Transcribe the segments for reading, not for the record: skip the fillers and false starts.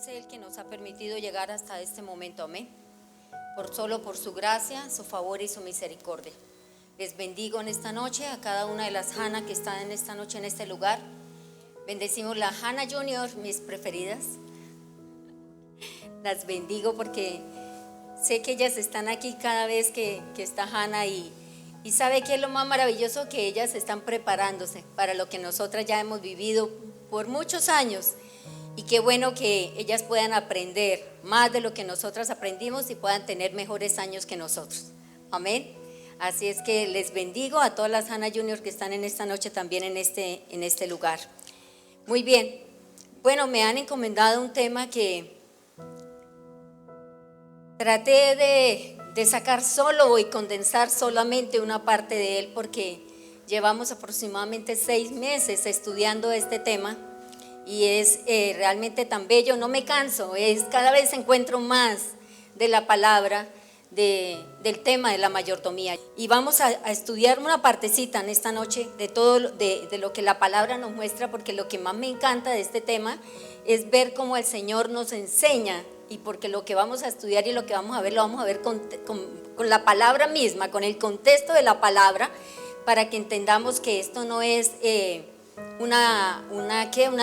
es Él que nos ha permitido llegar hasta este momento, amén. Solo por su gracia, su favor y su misericordia. Les bendigo en esta noche a cada una de las Hannah que están en esta noche en este lugar. Bendecimos la Hannah Junior, mis preferidas. Las bendigo porque sé que ellas están aquí cada vez que está Hannah y sabe que es lo más maravilloso, que ellas están preparándose para lo que nosotras ya hemos vivido por muchos años. Y qué bueno que ellas puedan aprender más de lo que nosotras aprendimos y puedan tener mejores años que nosotros. Amén. Así es que les bendigo a todas las Hannah Junior que están en esta noche también en este lugar. Muy bien. Bueno, me han encomendado un tema que traté de sacar solo y condensar solamente una parte de él, porque llevamos aproximadamente 6 meses estudiando este tema. Y es realmente tan bello, no me canso, cada vez encuentro más de la palabra, del tema de la mayordomía. Y vamos a estudiar una partecita en esta noche de todo de lo que la palabra nos muestra, porque lo que más me encanta de este tema es ver cómo el Señor nos enseña, y porque lo que vamos a estudiar y lo que vamos a ver, lo vamos a ver con la palabra misma, con el contexto de la palabra, para que entendamos que esto no es una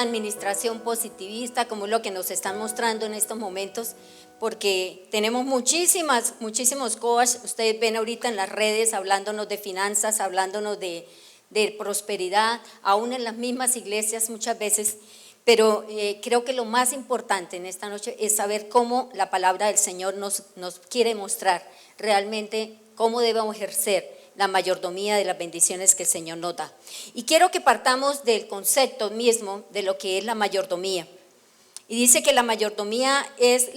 administración positivista, como es lo que nos están mostrando en estos momentos, porque tenemos muchísimos coaches. Ustedes ven ahorita en las redes hablándonos de finanzas, hablándonos de prosperidad, aún en las mismas iglesias muchas veces, pero creo que lo más importante en esta noche es saber cómo la palabra del Señor nos quiere mostrar realmente cómo debemos ejercer la mayordomía de las bendiciones que el Señor nos da. Y quiero que partamos del concepto mismo de lo que es la mayordomía. Y dice que la mayordomía es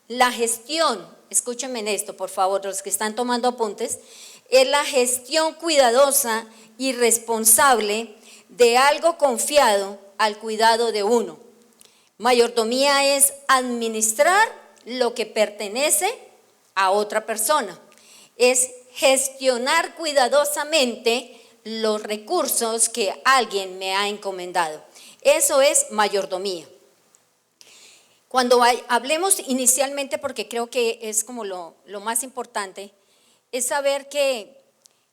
la gestión, escúchenme en esto por favor, los que están tomando apuntes, es la gestión cuidadosa y responsable de algo confiado al cuidado de uno. Mayordomía es administrar lo que pertenece a otra persona, es gestionar cuidadosamente los recursos que alguien me ha encomendado. Eso es mayordomía. Cuando hablemos inicialmente, porque creo que es como lo más importante, es saber que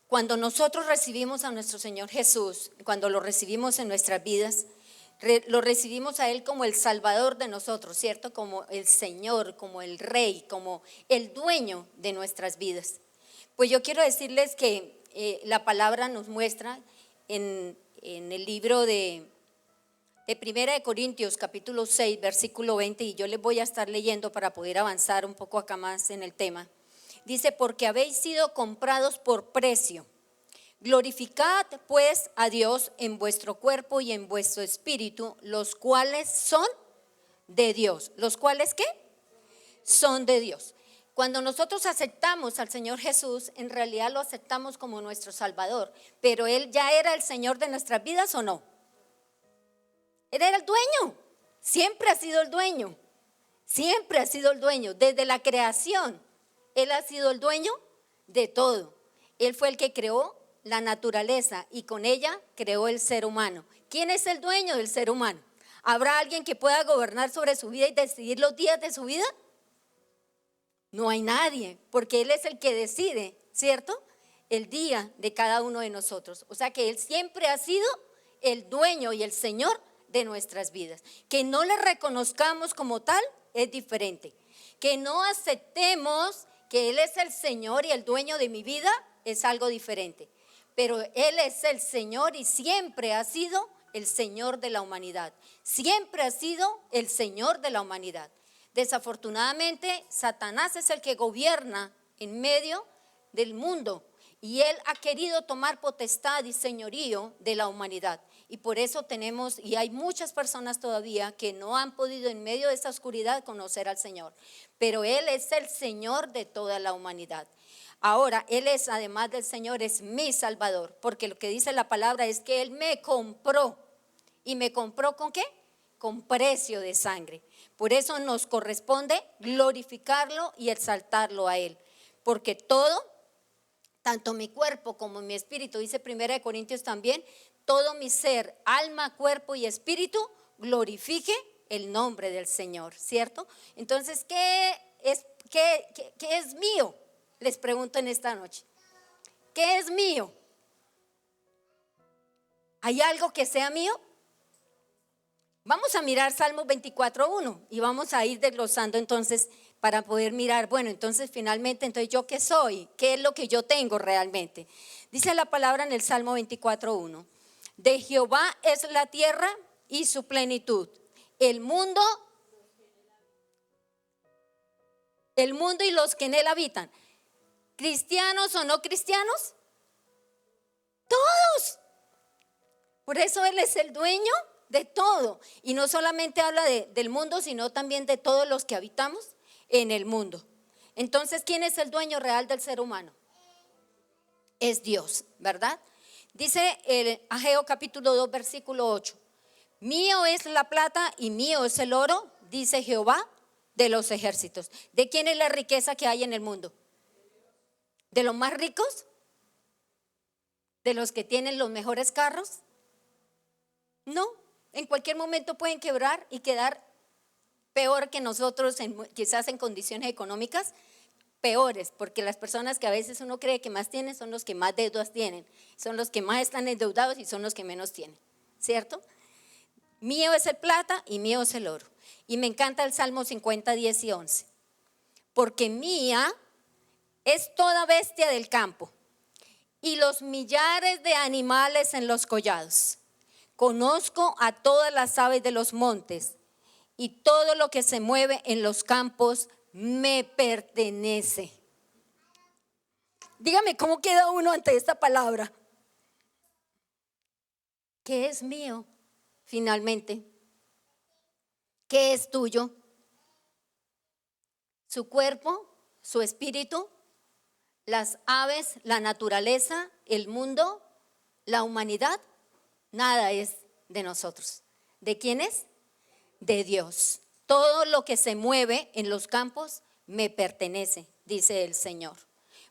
cuando nosotros recibimos a nuestro Señor Jesús, cuando lo recibimos en nuestras vidas, lo recibimos a Él como el Salvador de nosotros, ¿cierto? Como el Señor, como el Rey, como el dueño de nuestras vidas. Pues yo quiero decirles que la palabra nos muestra en el libro de 1 Corintios capítulo 6 versículo 20, y yo les voy a estar leyendo para poder avanzar un poco acá más en el tema. Dice: porque habéis sido comprados por precio, glorificad pues a Dios en vuestro cuerpo y en vuestro espíritu, los cuales son de Dios. ¿Los cuales qué? Son de Dios. Cuando nosotros aceptamos al Señor Jesús, en realidad lo aceptamos como nuestro Salvador, pero Él ya era el Señor de nuestras vidas, ¿o no? Él era el dueño, siempre ha sido el dueño, siempre ha sido el dueño, desde la creación. Él ha sido el dueño de todo. Él fue el que creó la naturaleza y con ella creó el ser humano. ¿Quién es el dueño del ser humano? ¿Habrá alguien que pueda gobernar sobre su vida y decidir los días de su vida? No hay nadie, porque Él es el que decide, ¿cierto? El día de cada uno de nosotros. O sea que Él siempre ha sido el dueño y el Señor de nuestras vidas. Que no le reconozcamos como tal es diferente. Que no aceptemos que Él es el Señor y el dueño de mi vida es algo diferente. Pero Él es el Señor y siempre ha sido el Señor de la humanidad. Siempre ha sido el Señor de la humanidad. Desafortunadamente, Satanás es el que gobierna en medio del mundo y él ha querido tomar potestad y señorío de la humanidad. Y por eso tenemos, y hay muchas personas todavía que no han podido en medio de esa oscuridad conocer al Señor. Pero Él es el Señor de toda la humanidad. Ahora, Él es, además del Señor, es mi Salvador, porque lo que dice la palabra es que Él me compró. ¿Y me compró con qué? Con precio de sangre. Por eso nos corresponde glorificarlo y exaltarlo a Él, porque todo, tanto mi cuerpo como mi espíritu, dice 1 Corintios también, todo mi ser, alma, cuerpo y espíritu glorifique el nombre del Señor, ¿cierto? Entonces, ¿qué es mío? Les pregunto en esta noche. ¿Qué es mío? ¿Hay algo que sea mío? Vamos a mirar Salmos 24:1 y vamos a ir desglosando entonces para poder mirar, bueno, entonces finalmente, entonces ¿yo qué soy? ¿Qué es lo que yo tengo realmente? Dice la palabra en el Salmo 24:1, de Jehová es la tierra y su plenitud, el mundo y los que en él habitan. ¿Cristianos o no cristianos? Todos. Por eso Él es el dueño de todo. Y no solamente habla del mundo, sino también de todos los que habitamos en el mundo. Entonces, ¿quién es el dueño real del ser humano? Es Dios, ¿verdad? Dice el Ageo capítulo 2, versículo 8. Mío es la plata y mío es el oro, dice Jehová de los ejércitos. ¿De quién es la riqueza que hay en el mundo? ¿De los más ricos? ¿De los que tienen los mejores carros? No, en cualquier momento pueden quebrar y quedar peor que nosotros, quizás en condiciones económicas peores, porque las personas que a veces uno cree que más tienen son los que más deudas tienen, son los que más están endeudados y son los que menos tienen, ¿cierto? Mío es el plata y mío es el oro. Y me encanta el Salmo 50, 10 y 11. Porque mía es toda bestia del campo y los millares de animales en los collados. Conozco a todas las aves de los montes y todo lo que se mueve en los campos me pertenece. Dígame, ¿cómo queda uno ante esta palabra? ¿Qué es mío finalmente? ¿Qué es tuyo? Su cuerpo, su espíritu, las aves, la naturaleza, el mundo, la humanidad. Nada es de nosotros. ¿De quién es? De Dios. Todo lo que se mueve en los campos me pertenece, dice el Señor.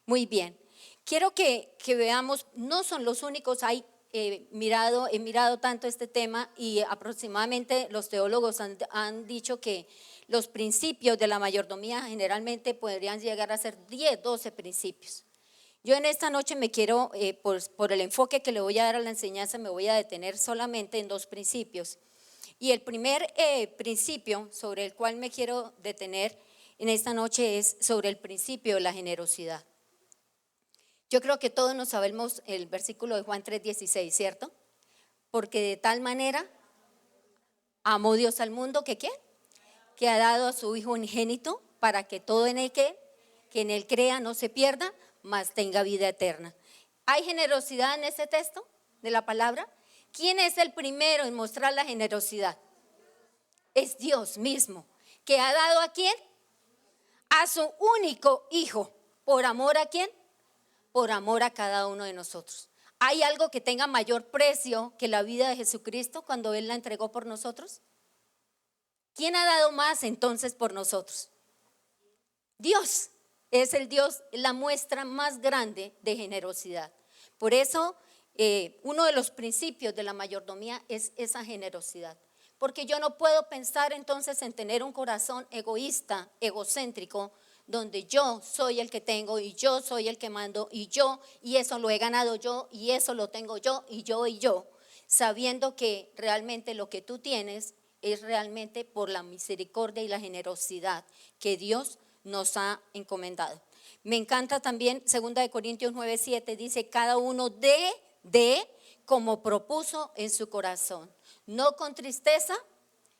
Muy bien. Quiero que veamos, no son los únicos, he mirado tanto este tema y aproximadamente los teólogos han dicho que los principios de la mayordomía generalmente podrían llegar a ser 10, 12 principios. Yo en esta noche me quiero, por el enfoque que le voy a dar a la enseñanza, me voy a detener solamente en 2 principios. Y el primer principio sobre el cual me quiero detener en esta noche es sobre el principio de la generosidad. Yo creo que todos nos sabemos el versículo de Juan 3:16, ¿cierto? Porque de tal manera amó Dios al mundo que ¿qué? Que ha dado a su Hijo unigénito para que todo en él que en él crea no se pierda, mas tenga vida eterna. ¿Hay generosidad en este texto de la palabra? ¿Quién es el primero en mostrar la generosidad? Es Dios mismo, que ha dado ¿a quién? A su único Hijo. ¿Por amor a quién? Por amor a cada uno de nosotros. ¿Hay algo que tenga mayor precio que la vida de Jesucristo cuando Él la entregó por nosotros? ¿Quién ha dado más entonces por nosotros? Dios. Es el Dios, la muestra más grande de generosidad. Por eso, uno de los principios de la mayordomía es esa generosidad. Porque yo no puedo pensar entonces en tener un corazón egoísta, egocéntrico, donde yo soy el que tengo y yo soy el que mando y eso lo he ganado yo y eso lo tengo yo y yo, sabiendo que realmente lo que tú tienes es realmente por la misericordia y la generosidad que Dios nos ha encomendado. Me encanta también 2 Corintios 9:7, dice cada uno de como propuso en su corazón, no con tristeza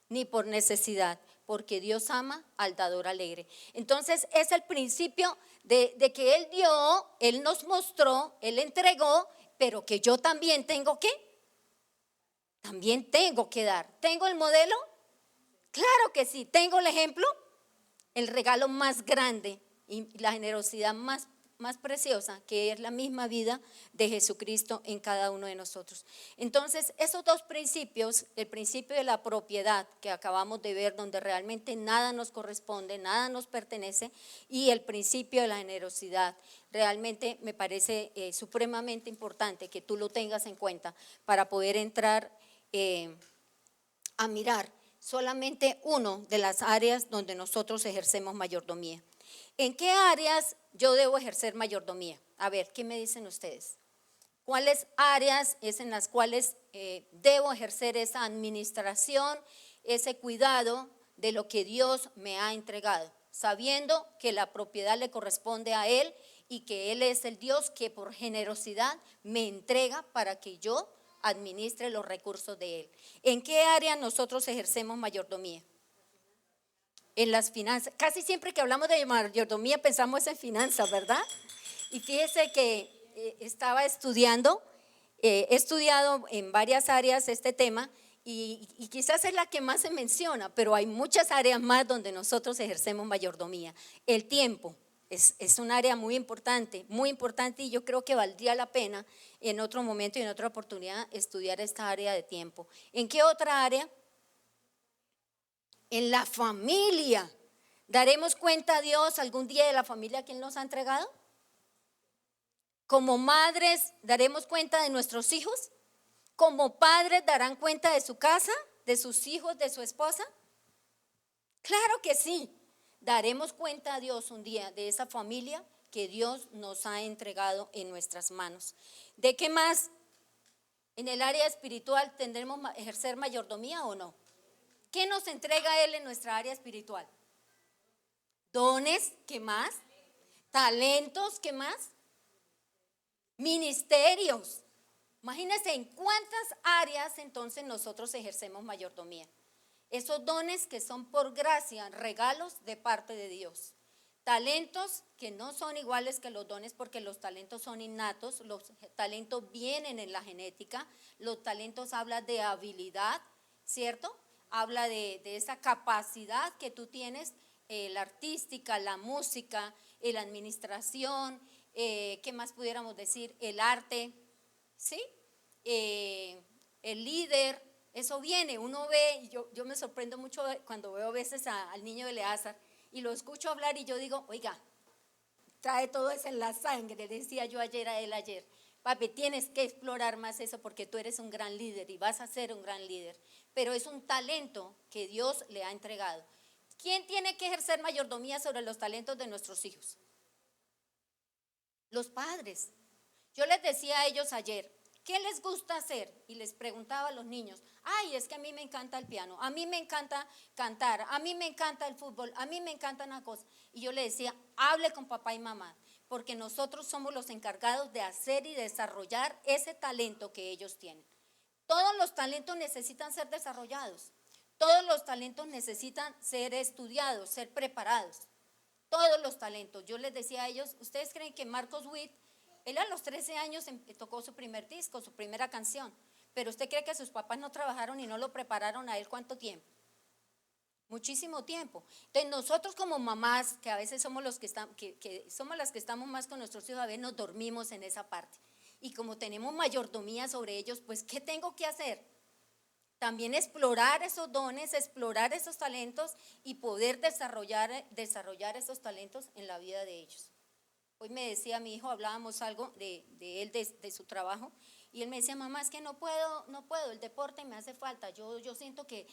ni por necesidad, porque Dios ama al dador alegre. Entonces es el principio de que Él dio, Él nos mostró, Él entregó, pero que yo también tengo que, también tengo que dar. ¿Tengo el modelo? Claro que sí. ¿Tengo el ejemplo? El regalo más grande y la generosidad más preciosa, que es la misma vida de Jesucristo en cada uno de nosotros. Entonces, esos 2 principios, el principio de la propiedad que acabamos de ver, donde realmente nada nos corresponde, nada nos pertenece, y el principio de la generosidad, realmente me parece supremamente importante que tú lo tengas en cuenta para poder entrar a mirar solamente uno de las áreas donde nosotros ejercemos mayordomía. ¿En qué áreas yo debo ejercer mayordomía? A ver, ¿qué me dicen ustedes? ¿Cuáles áreas es en las cuales debo ejercer esa administración, ese cuidado de lo que Dios me ha entregado? Sabiendo que la propiedad le corresponde a Él y que Él es el Dios que por generosidad me entrega para que yo administre los recursos de Él. ¿En qué área nosotros ejercemos mayordomía? En las finanzas. Casi siempre que hablamos de mayordomía pensamos en finanzas, ¿verdad? Y fíjese que estaba estudiando, he estudiado en varias áreas este tema y quizás es la que más se menciona, pero hay muchas áreas más donde nosotros ejercemos mayordomía. El tiempo es un área muy importante y yo creo que valdría la pena en otro momento y en otra oportunidad estudiar esta área de tiempo. ¿En qué otra área? En la familia. ¿Daremos cuenta a Dios algún día de la familia que Él nos ha entregado? Como madres, ¿daremos cuenta de nuestros hijos? ¿Como padres darán cuenta de su casa, de sus hijos, de su esposa? Claro que sí. Daremos cuenta a Dios un día de esa familia que Dios nos ha entregado en nuestras manos. ¿De qué más? En el área espiritual tendremos que ejercer mayordomía o no. ¿Qué nos entrega Él en nuestra área espiritual? Dones, ¿qué más? Talentos, ¿qué más? Ministerios. Imagínense en cuántas áreas entonces nosotros ejercemos mayordomía. Esos dones que son por gracia, regalos de parte de Dios. Talentos que no son iguales que los dones porque los talentos son innatos, los talentos vienen en la genética, los talentos hablan de habilidad, ¿cierto? Habla de esa capacidad que tú tienes, la artística, la música, la administración, ¿qué más pudiéramos decir? El arte, ¿sí? El líder, eso viene, uno ve, yo me sorprendo mucho cuando veo a veces al niño de Eleazar y lo escucho hablar y yo digo, oiga, trae todo eso en la sangre, decía yo ayer a él ayer. Papi, tienes que explorar más eso porque tú eres un gran líder y vas a ser un gran líder, pero es un talento que Dios le ha entregado. ¿Quién tiene que ejercer mayordomía sobre los talentos de nuestros hijos? Los padres. Yo les decía a ellos ayer, ¿qué les gusta hacer? Y les preguntaba a los niños, ay, es que a mí me encanta el piano, a mí me encanta cantar, a mí me encanta el fútbol, a mí me encanta una cosa. Y yo le decía, hable con papá y mamá, porque nosotros somos los encargados de hacer y desarrollar ese talento que ellos tienen. Todos los talentos necesitan ser desarrollados, todos los talentos necesitan ser estudiados, ser preparados. Todos los talentos. Yo les decía a ellos, ¿ustedes creen que Marcos Witt, él a los 13 años tocó su primer disco, su primera canción, pero usted cree que sus papás no trabajaron y no lo prepararon a él cuánto tiempo? Muchísimo tiempo. Entonces nosotros como mamás, que a veces somos los que somos las que estamos más con nuestros hijos, a veces nos dormimos en esa parte. Y como tenemos mayordomía sobre ellos, pues ¿qué tengo que hacer? También explorar esos dones, explorar esos talentos y poder desarrollar esos talentos en la vida de ellos. Hoy me decía mi hijo, hablábamos algo de él, de su trabajo, y él me decía, mamá, es que no puedo, el deporte me hace falta, yo siento que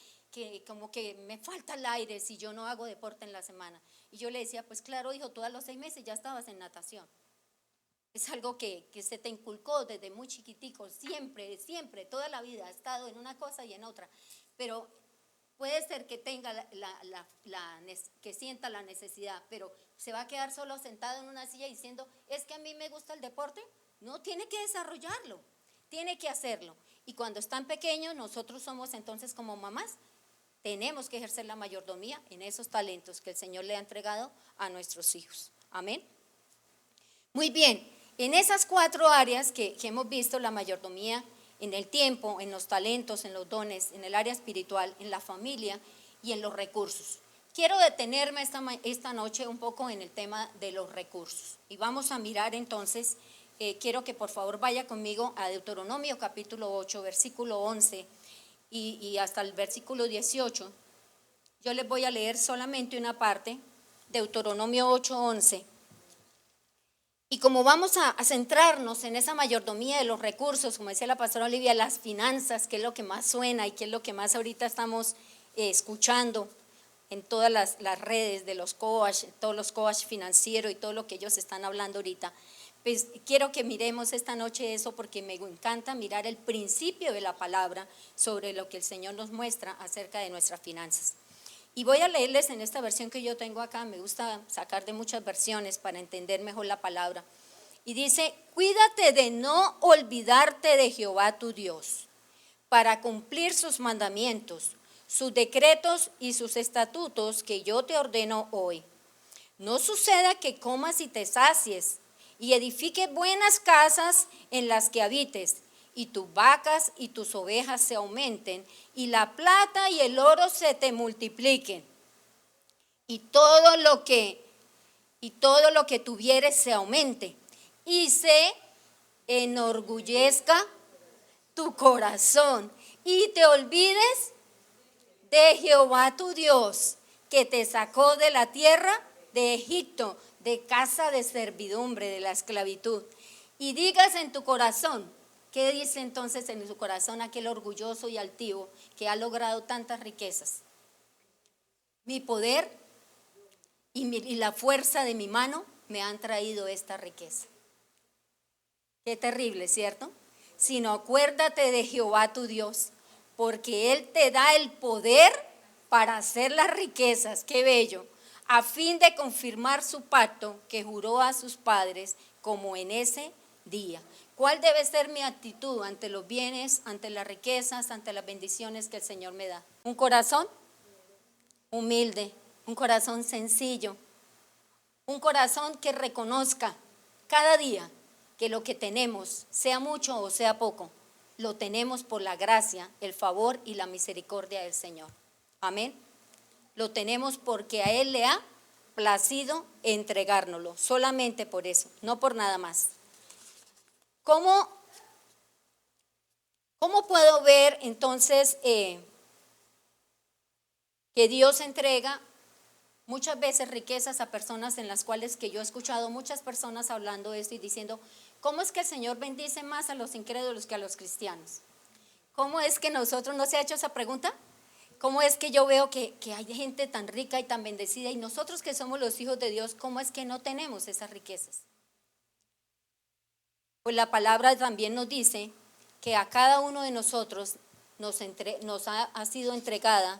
como que me falta el aire si yo no hago deporte en la semana. Y yo le decía, pues claro, hijo, tú a los 6 meses ya estabas en natación. Es algo que se te inculcó desde muy chiquitico, siempre, toda la vida ha estado en una cosa y en otra, pero puede ser que tenga que sienta la necesidad, pero se va a quedar solo sentado en una silla diciendo, es que a mí me gusta el deporte. No, tiene que desarrollarlo, tiene que hacerlo. Y cuando están pequeños, nosotros somos entonces como mamás, tenemos que ejercer la mayordomía en esos talentos que el Señor le ha entregado a nuestros hijos. Amén. Muy bien. En esas 4 áreas que hemos visto, la mayordomía en el tiempo, en los talentos, en los dones, en el área espiritual, en la familia y en los recursos. Quiero detenerme esta noche un poco en el tema de los recursos. Y vamos a mirar entonces, quiero que por favor vaya conmigo a Deuteronomio capítulo 8, versículo 11 y hasta el versículo 18. Yo les voy a leer solamente una parte, Deuteronomio 8, 11. Y como vamos a centrarnos en esa mayordomía de los recursos, como decía la pastora Olivia, las finanzas, que es lo que más suena y que es lo que más ahorita estamos escuchando en todas las redes de los coach, todos los coach financieros y todo lo que ellos están hablando ahorita. Pues quiero que miremos esta noche eso porque me encanta mirar el principio de la palabra sobre lo que el Señor nos muestra acerca de nuestras finanzas. Y voy a leerles en esta versión que yo tengo acá, me gusta sacar de muchas versiones para entender mejor la palabra. Y dice, cuídate de no olvidarte de Jehová tu Dios, para cumplir sus mandamientos, sus decretos y sus estatutos que yo te ordeno hoy. No suceda que comas y te sacies, y edifique buenas casas en las que habites, y tus vacas y tus ovejas se aumenten, y la plata y el oro se te multipliquen, y todo lo que tuvieres se aumente, y se enorgullezca tu corazón, y te olvides de Jehová tu Dios, que te sacó de la tierra de Egipto, de casa de servidumbre, de la esclavitud. Y digas en tu corazón, ¿qué dice entonces en su corazón aquel orgulloso y altivo que ha logrado tantas riquezas? Mi poder y la fuerza de mi mano me han traído esta riqueza. Qué terrible, ¿cierto? Sino acuérdate de Jehová tu Dios, porque Él te da el poder para hacer las riquezas, qué bello, a fin de confirmar su pacto que juró a sus padres como en ese día. ¿Cuál debe ser mi actitud ante los bienes, ante las riquezas, ante las bendiciones que el Señor me da? Un corazón humilde, un corazón sencillo, un corazón que reconozca cada día que lo que tenemos, sea mucho o sea poco, lo tenemos por la gracia, el favor y la misericordia del Señor. Amén. Lo tenemos porque a Él le ha placido entregárnoslo, solamente por eso, no por nada más. ¿Cómo puedo ver entonces que Dios entrega muchas veces riquezas a personas en las cuales que yo he escuchado muchas personas hablando esto y diciendo, ¿cómo es que el Señor bendice más a los incrédulos que a los cristianos? ¿Cómo es que nosotros, no se ha hecho esa pregunta? ¿Cómo es que yo veo que hay gente tan rica y tan bendecida y nosotros que somos los hijos de Dios, cómo es que no tenemos esas riquezas? Pues la palabra también nos dice que a cada uno de nosotros nos ha sido entregada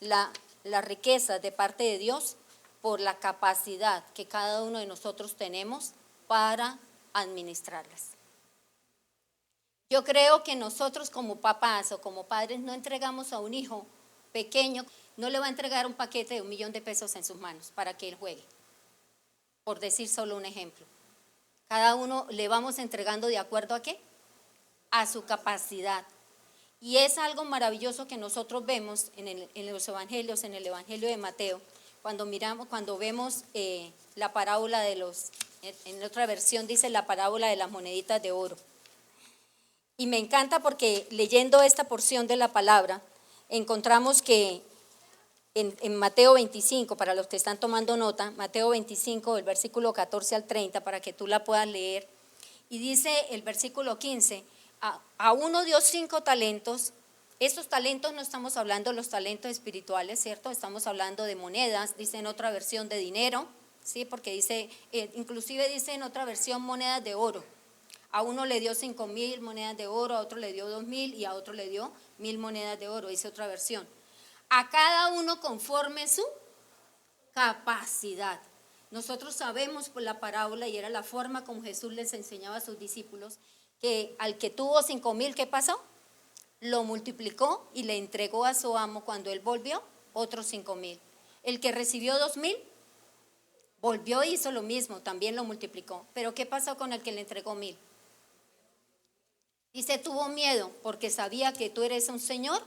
la riqueza de parte de Dios por la capacidad que cada uno de nosotros tenemos para administrarlas. Yo creo que nosotros como papás o como padres no entregamos a un hijo pequeño, no le va a entregar un paquete de $1.000.000 en sus manos para que él juegue, por decir solo un ejemplo. Cada uno le vamos entregando de acuerdo a ¿qué? A su capacidad. Y es algo maravilloso que nosotros vemos en los evangelios, en el evangelio de Mateo, cuando vemos la parábola en otra versión dice la parábola de las moneditas de oro. Y me encanta porque leyendo esta porción de la palabra, encontramos que en Mateo 25, para los que están tomando nota, Mateo 25, el versículo 14 al 30, para que tú la puedas leer, y dice el versículo 15, a uno dio 5 talentos, estos talentos no estamos hablando de los talentos espirituales, ¿cierto? Estamos hablando de monedas, dice en otra versión de dinero, ¿sí? Porque dice, inclusive dice en otra versión monedas de oro. A uno le dio 5,000 monedas de oro, a otro le dio 2,000 y a otro le dio 1,000 monedas de oro, dice otra versión. A cada uno conforme su capacidad. Nosotros sabemos por la parábola, y era la forma como Jesús les enseñaba a sus discípulos, que al que tuvo 5,000, ¿qué pasó? Lo multiplicó y le entregó a su amo cuando él volvió otros 5,000. El que recibió 2,000, volvió e hizo lo mismo, también lo multiplicó. Pero ¿qué pasó con el que le entregó 1,000? Dice, tuvo miedo porque sabía que tú eres un señor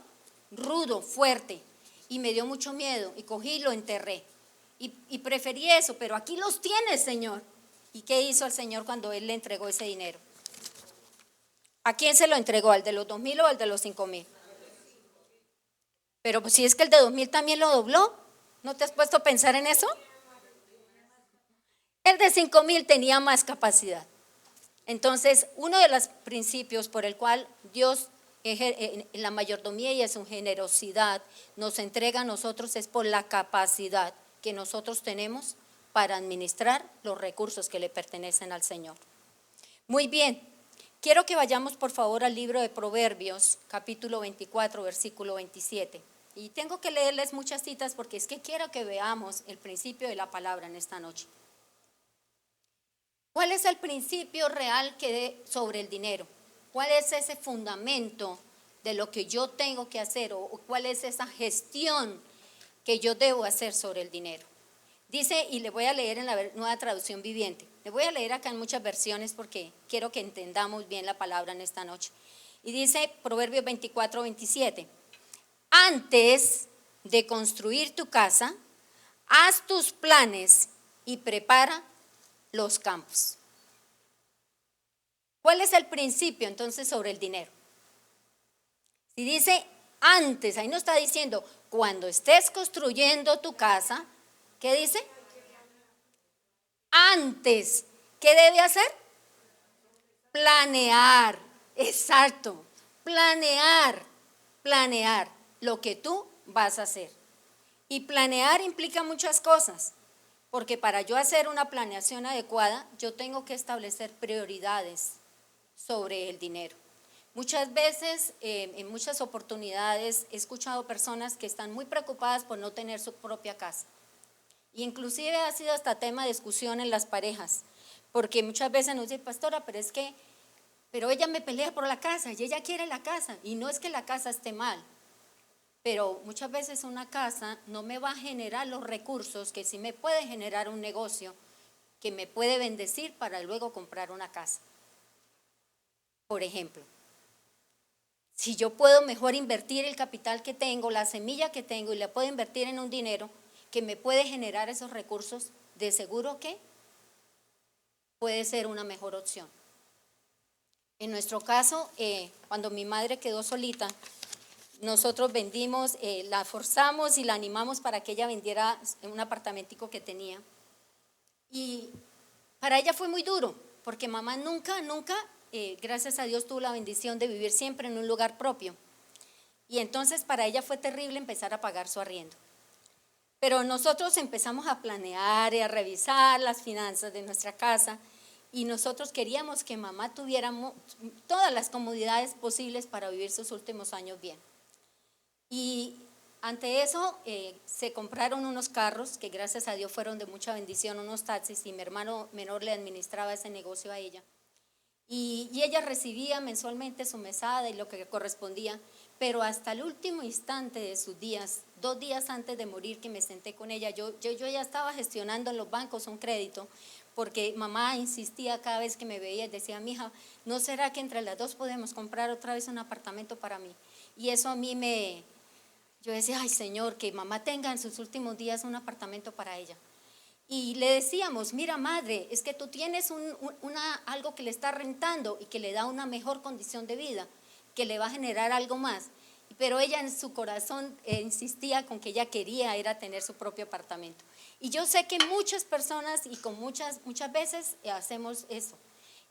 rudo, fuerte, y me dio mucho miedo y cogí y lo enterré. Y preferí eso, pero aquí los tienes, Señor. ¿Y qué hizo el Señor cuando él le entregó ese dinero? ¿A quién se lo entregó? ¿Al de los 2,000 o al de los 5,000? Pero pues si es que el de 2,000 también lo dobló, ¿no te has puesto a pensar en eso? El de 5,000 tenía más capacidad. Entonces, uno de los principios por el cual Dios en la mayordomía y en su generosidad nos entrega a nosotros es por la capacidad que nosotros tenemos para administrar los recursos que le pertenecen al Señor. Muy bien, quiero que vayamos por favor al libro de Proverbios, capítulo 24, versículo 27. Y tengo que leerles muchas citas porque es que quiero que veamos el principio de la palabra en esta noche. ¿Cuál es el principio real sobre el dinero? ¿Cuál es ese fundamento de lo que yo tengo que hacer o cuál es esa gestión que yo debo hacer sobre el dinero? Dice, y le voy a leer en la Nueva Traducción Viviente. Le voy a leer acá en muchas versiones porque quiero que entendamos bien la palabra en esta noche. Y dice Proverbios 24, 27. Antes de construir tu casa, haz tus planes y prepara los campos. ¿Cuál es el principio entonces sobre el dinero? Si dice antes, ahí no está diciendo cuando estés construyendo tu casa, ¿qué dice? Antes, ¿qué debe hacer? Planear, exacto, planear lo que tú vas a hacer. Y planear implica muchas cosas, porque para yo hacer una planeación adecuada, yo tengo que establecer prioridades sobre el dinero. Muchas veces, en muchas oportunidades, he escuchado personas que están muy preocupadas por no tener su propia casa. Y inclusive ha sido hasta tema de discusión en las parejas, porque muchas veces nos dicen, pastora, pero ella me pelea por la casa y ella quiere la casa, y no es que la casa esté mal, pero muchas veces una casa no me va a generar los recursos que sí me puede generar un negocio que me puede bendecir para luego comprar una casa. Por ejemplo, si yo puedo mejor invertir el capital que tengo, la semilla que tengo y la puedo invertir en un dinero que me puede generar esos recursos, de seguro que puede ser una mejor opción. En nuestro caso, cuando mi madre quedó solita, nosotros vendimos, la forzamos y la animamos para que ella vendiera un apartamentico que tenía. Y para ella fue muy duro, porque mamá nunca, gracias a Dios, tuvo la bendición de vivir siempre en un lugar propio. Y entonces para ella fue terrible empezar a pagar su arriendo. Pero nosotros empezamos a planear y a revisar las finanzas de nuestra casa y nosotros queríamos que mamá tuviera todas las comodidades posibles para vivir sus últimos años bien. Y ante eso se compraron unos carros que gracias a Dios fueron de mucha bendición, unos taxis, y mi hermano menor le administraba ese negocio a ella. Y ella recibía mensualmente su mesada y lo que correspondía, pero hasta el último instante de sus días, 2 días antes de morir que me senté con ella, yo ya estaba gestionando en los bancos un crédito, porque mamá insistía cada vez que me veía y decía, mija, ¿no será que entre las dos podemos comprar otra vez un apartamento para mí? Y eso a mí yo decía, ay Señor, que mamá tenga en sus últimos días un apartamento para ella. Y le decíamos, mira madre, es que tú tienes algo que le está rentando y que le da una mejor condición de vida, que le va a generar algo más. Pero ella en su corazón insistía con que ella quería era tener su propio apartamento. Y yo sé que muchas personas y con muchas veces hacemos eso.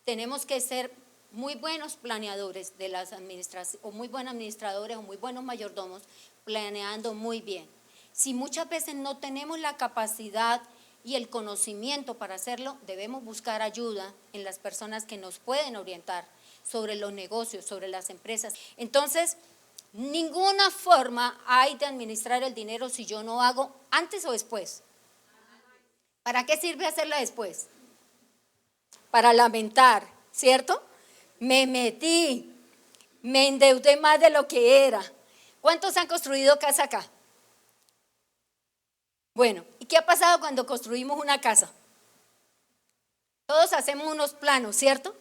Tenemos que ser muy buenos planeadores de las administraciones, o muy buenos administradores o muy buenos mayordomos, planeando muy bien. Si muchas veces no tenemos la capacidad y el conocimiento para hacerlo, debemos buscar ayuda en las personas que nos pueden orientar sobre los negocios, sobre las empresas. Entonces, ninguna forma hay de administrar el dinero si yo no hago antes o después. ¿Para qué sirve hacerla después? Para lamentar, ¿cierto? Me metí, me endeudé más de lo que era. ¿Cuántos han construido casa acá? Bueno, ¿y qué ha pasado cuando construimos una casa? Todos hacemos unos planos, ¿cierto?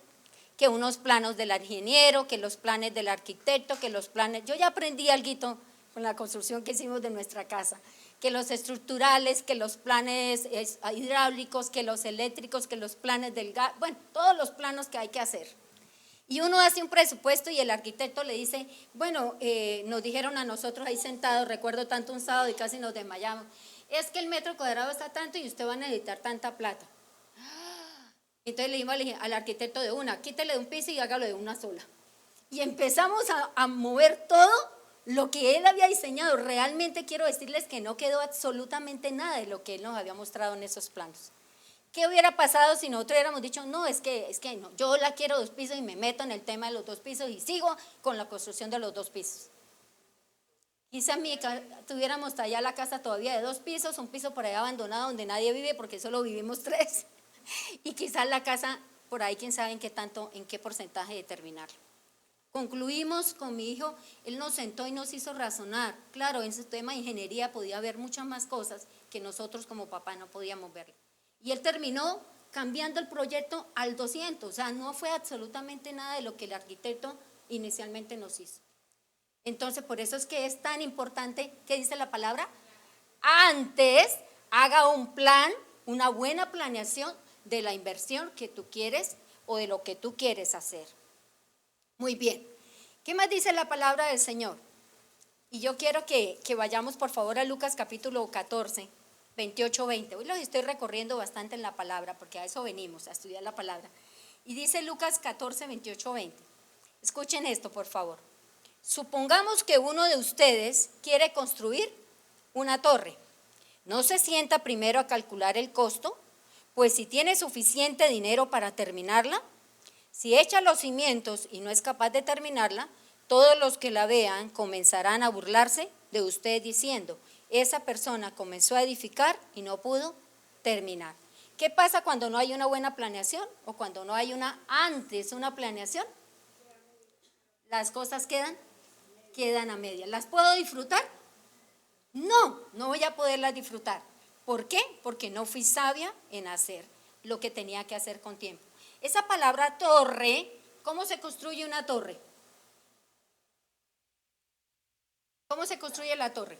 Que unos planos del ingeniero, que los planes del arquitecto, que los planes… Yo ya aprendí algo con la construcción que hicimos de nuestra casa, que los estructurales, que los planes hidráulicos, que los eléctricos, que los planes del gas, bueno, todos los planos que hay que hacer. Y uno hace un presupuesto y el arquitecto le dice, bueno, nos dijeron a nosotros ahí sentados, recuerdo tanto un sábado y casi nos desmayamos, es que el metro cuadrado está tanto y usted va a necesitar tanta plata. Entonces le dijimos al arquitecto de una, quítele de un piso y hágalo de una sola. y empezamos a mover todo lo que él había diseñado. Realmente quiero decirles que no quedó absolutamente nada de lo que él nos había mostrado en esos planos. ¿Qué hubiera pasado si nosotros hubiéramos dicho, no, es que no, yo la quiero 2 pisos y me meto en el tema de los 2 pisos y sigo con la construcción de los 2 pisos? Quizá tuviéramos allá la casa todavía de 2 pisos, un piso por allá abandonado donde nadie vive porque solo vivimos 3, y quizás la casa por ahí, quién sabe en qué tanto, en qué porcentaje de terminarlo. Concluimos con mi hijo, él nos sentó y nos hizo razonar. Claro, en su tema de ingeniería podía haber muchas más cosas que nosotros como papá no podíamos ver. Y él terminó cambiando el proyecto al 200, o sea, no fue absolutamente nada de lo que el arquitecto inicialmente nos hizo. Entonces, por eso es que es tan importante, ¿qué dice la palabra? Antes haga un plan, una buena planeación de la inversión que tú quieres o de lo que tú quieres hacer. Muy bien. ¿Qué más dice la palabra del Señor? Y yo quiero que vayamos por favor a Lucas capítulo 14, 28, 20. Hoy los estoy recorriendo bastante en la palabra porque a eso venimos, a estudiar la palabra. Y dice Lucas 14, 28, 20. Escuchen esto, por favor. Supongamos que uno de ustedes quiere construir una torre. ¿No se sienta primero a calcular el costo? Pues si tiene suficiente dinero para terminarla, si echa los cimientos y no es capaz de terminarla, todos los que la vean comenzarán a burlarse de usted diciendo, esa persona comenzó a edificar y no pudo terminar. ¿Qué pasa cuando no hay una buena planeación o cuando no hay una planeación? Las cosas quedan a medias. ¿Las puedo disfrutar? No voy a poderlas disfrutar. ¿Por qué? Porque no fui sabia en hacer lo que tenía que hacer con tiempo. Esa palabra torre, ¿cómo se construye una torre? ¿Cómo se construye la torre?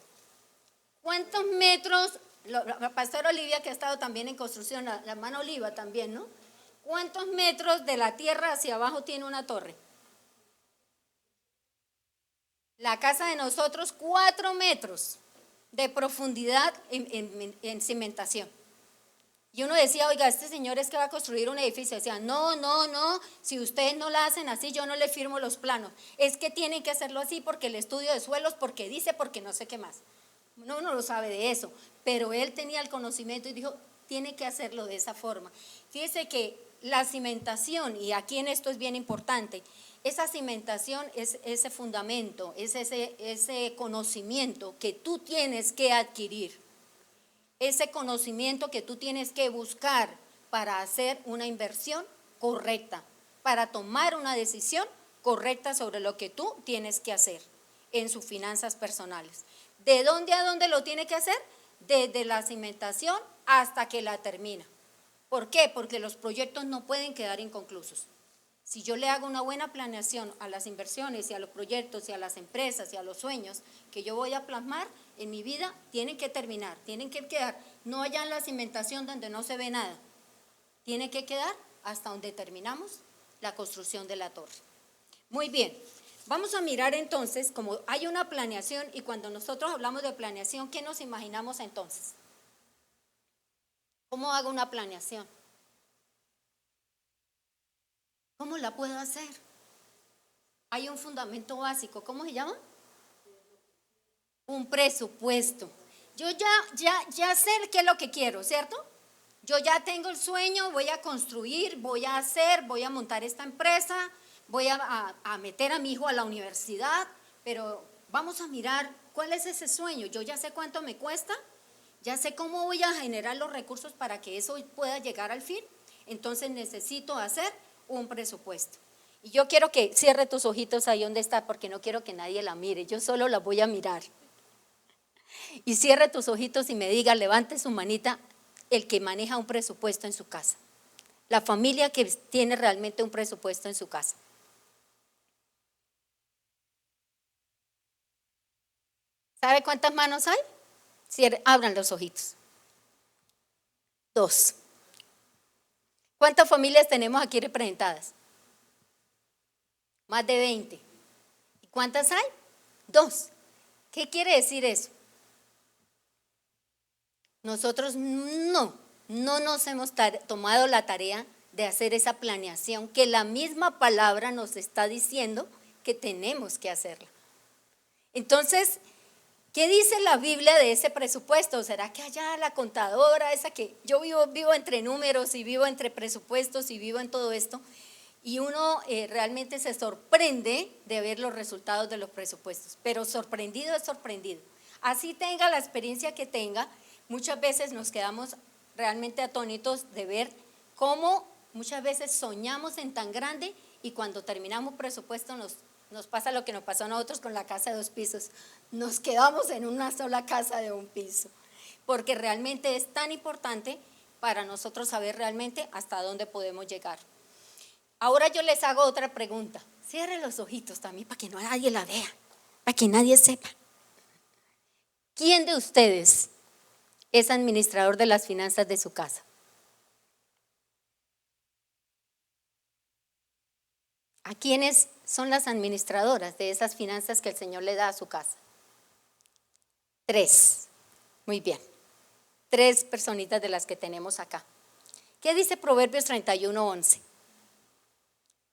¿Cuántos metros? La pastora Olivia, que ha estado también en construcción, la hermana Oliva también, ¿no? ¿Cuántos metros de la tierra hacia abajo tiene una torre? La casa de nosotros, 4 metros de profundidad en cimentación. Y uno decía, oiga, este señor es que va a construir un edificio. Decía, no, si ustedes no la hacen así, yo no le firmo los planos. Es que tienen que hacerlo así porque el estudio de suelos, porque dice, porque no sé qué más. Uno no lo sabe de eso, pero él tenía el conocimiento y dijo, tiene que hacerlo de esa forma. Fíjese que la cimentación, y aquí en esto es bien importante, esa cimentación es ese fundamento, es ese conocimiento que tú tienes que adquirir. Ese conocimiento que tú tienes que buscar para hacer una inversión correcta, para tomar una decisión correcta sobre lo que tú tienes que hacer en sus finanzas personales. ¿De dónde a dónde lo tiene que hacer? Desde la cimentación hasta que la termina. ¿Por qué? Porque los proyectos no pueden quedar inconclusos. Si yo le hago una buena planeación a las inversiones y a los proyectos y a las empresas y a los sueños que yo voy a plasmar en mi vida, tienen que terminar, tienen que quedar, no allá en la cimentación donde no se ve nada, tiene que quedar hasta donde terminamos la construcción de la torre. Muy bien, vamos a mirar entonces, como hay una planeación y cuando nosotros hablamos de planeación, ¿qué nos imaginamos entonces? ¿Cómo hago una planeación? ¿Cómo la puedo hacer? Hay un fundamento básico, ¿cómo se llama? Un presupuesto. Yo ya sé qué es lo que quiero, ¿cierto? Yo ya tengo el sueño, voy a construir, voy a montar esta empresa, voy a meter a mi hijo a la universidad, pero vamos a mirar cuál es ese sueño. Yo ya sé cuánto me cuesta, ya sé cómo voy a generar los recursos para que eso pueda llegar al fin. Entonces necesito hacer un presupuesto. Y yo quiero que cierre tus ojitos ahí donde está, porque no quiero que nadie la mire, yo solo la voy a mirar. Y cierre tus ojitos y me diga, levante su manita, el que maneja un presupuesto en su casa. La familia que tiene realmente un presupuesto en su casa. ¿Sabe cuántas manos hay? Abran los ojitos. 2. ¿Cuántas familias tenemos aquí representadas? Más de 20. ¿Y cuántas hay? 2. ¿Qué quiere decir eso? Nosotros no nos hemos tomado la tarea de hacer esa planeación que la misma palabra nos está diciendo que tenemos que hacerla. Entonces, ¿qué dice la Biblia de ese presupuesto? ¿Será que allá la contadora, esa que yo vivo entre números y vivo entre presupuestos y vivo en todo esto? Y uno realmente se sorprende de ver los resultados de los presupuestos, pero sorprendido es sorprendido. Así tenga la experiencia que tenga, muchas veces nos quedamos realmente atónitos de ver cómo muchas veces soñamos en tan grande y cuando terminamos presupuesto nos pasa lo que nos pasó a nosotros con la casa de 2 pisos. Nos quedamos en una sola casa de 1 piso, porque realmente es tan importante para nosotros saber realmente hasta dónde podemos llegar. Ahora yo les hago otra pregunta. Cierren los ojitos también para que no nadie la vea, para que nadie sepa. ¿Quién de ustedes es administrador de las finanzas de su casa? ¿A quiénes son las administradoras de esas finanzas que el Señor le da a su casa? 3. Muy bien. 3 personitas de las que tenemos acá. ¿Qué dice Proverbios 31:11?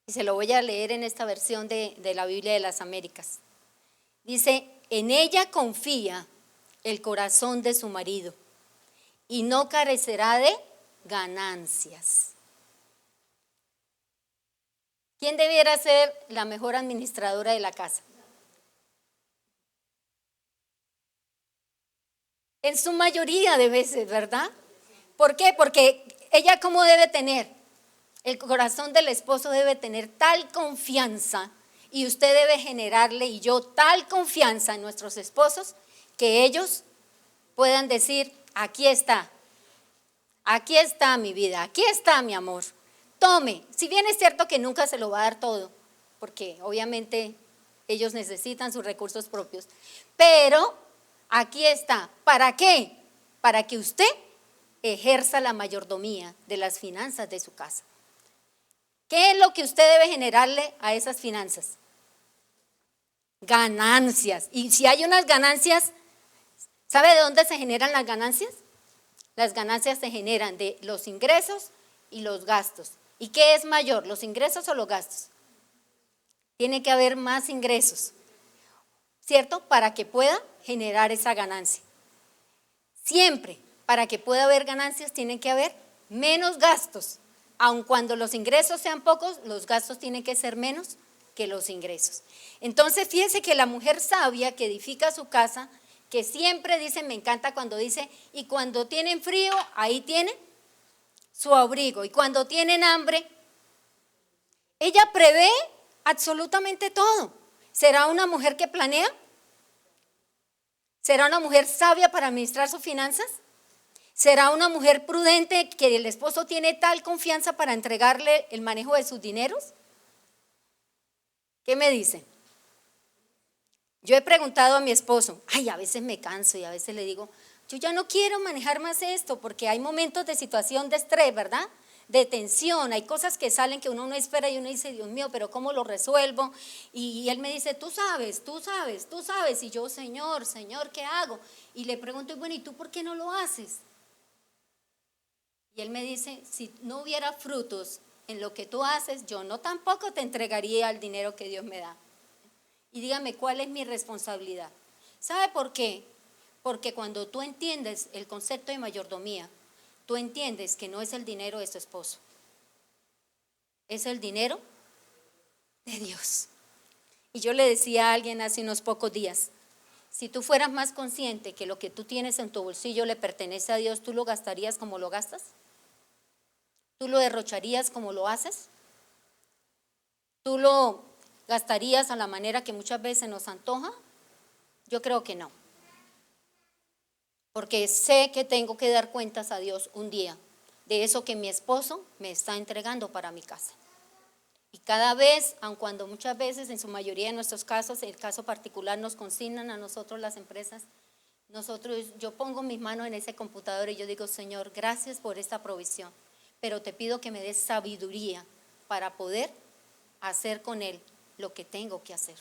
Y se lo voy a leer en esta versión de la Biblia de las Américas. Dice, en ella confía el corazón de su marido y no carecerá de ganancias. ¿Quién debiera ser la mejor administradora de la casa? En su mayoría de veces, ¿verdad? ¿Por qué? Porque ella, ¿cómo debe tener? El corazón del esposo debe tener tal confianza y usted debe generarle y yo tal confianza en nuestros esposos que ellos puedan decir, aquí está mi vida, aquí está mi amor, tome. Si bien es cierto que nunca se lo va a dar todo, porque obviamente ellos necesitan sus recursos propios, pero aquí está. ¿Para qué? Para que usted ejerza la mayordomía de las finanzas de su casa. ¿Qué es lo que usted debe generarle a esas finanzas? Ganancias. Y si hay unas ganancias, ¿sabe de dónde se generan las ganancias? Las ganancias se generan de los ingresos y los gastos. ¿Y qué es mayor, los ingresos o los gastos? Tiene que haber más ingresos, ¿cierto? Para que pueda generar esa ganancia. Siempre, para que pueda haber ganancias, tiene que haber menos gastos. Aun cuando los ingresos sean pocos, los gastos tienen que ser menos que los ingresos. Entonces, fíjense que la mujer sabia que edifica su casa, que siempre dice, me encanta cuando dice, y cuando tienen frío, ahí tienen su abrigo, y cuando tienen hambre, ella prevé absolutamente todo. ¿Será una mujer que planea? ¿Será una mujer sabia para administrar sus finanzas? ¿Será una mujer prudente que el esposo tiene tal confianza para entregarle el manejo de sus dineros? ¿Qué me dicen? Yo he preguntado a mi esposo, a veces me canso y a veces le digo, yo ya no quiero manejar más esto porque hay momentos de situación de estrés, ¿verdad? De tensión, hay cosas que salen que uno no espera y uno dice, Dios mío, pero ¿cómo lo resuelvo? Y él me dice, tú sabes, y yo, Señor, ¿qué hago? Y le pregunto, bueno, ¿y tú por qué no lo haces? Y él me dice, si no hubiera frutos en lo que tú haces, yo no tampoco te entregaría el dinero que Dios me da. Y dígame, ¿cuál es mi responsabilidad? ¿Sabe por qué? Porque cuando tú entiendes el concepto de mayordomía, tú entiendes que no es el dinero de tu esposo, es el dinero de Dios. Y yo le decía a alguien hace unos pocos días, si tú fueras más consciente que lo que tú tienes en tu bolsillo le pertenece a Dios, ¿tú lo gastarías como lo gastas? ¿Tú lo derrocharías como lo haces? ¿Tú lo gastarías a la manera que muchas veces nos antoja? Yo creo que no. Porque sé que tengo que dar cuentas a Dios un día de eso que mi esposo me está entregando para mi casa. Y cada vez, aun cuando muchas veces, en su mayoría de nuestros casos, el caso particular nos consignan a nosotros las empresas, yo pongo mis manos en ese computador y yo digo, Señor, gracias por esta provisión, pero te pido que me des sabiduría para poder hacer con él lo que tengo que hacer.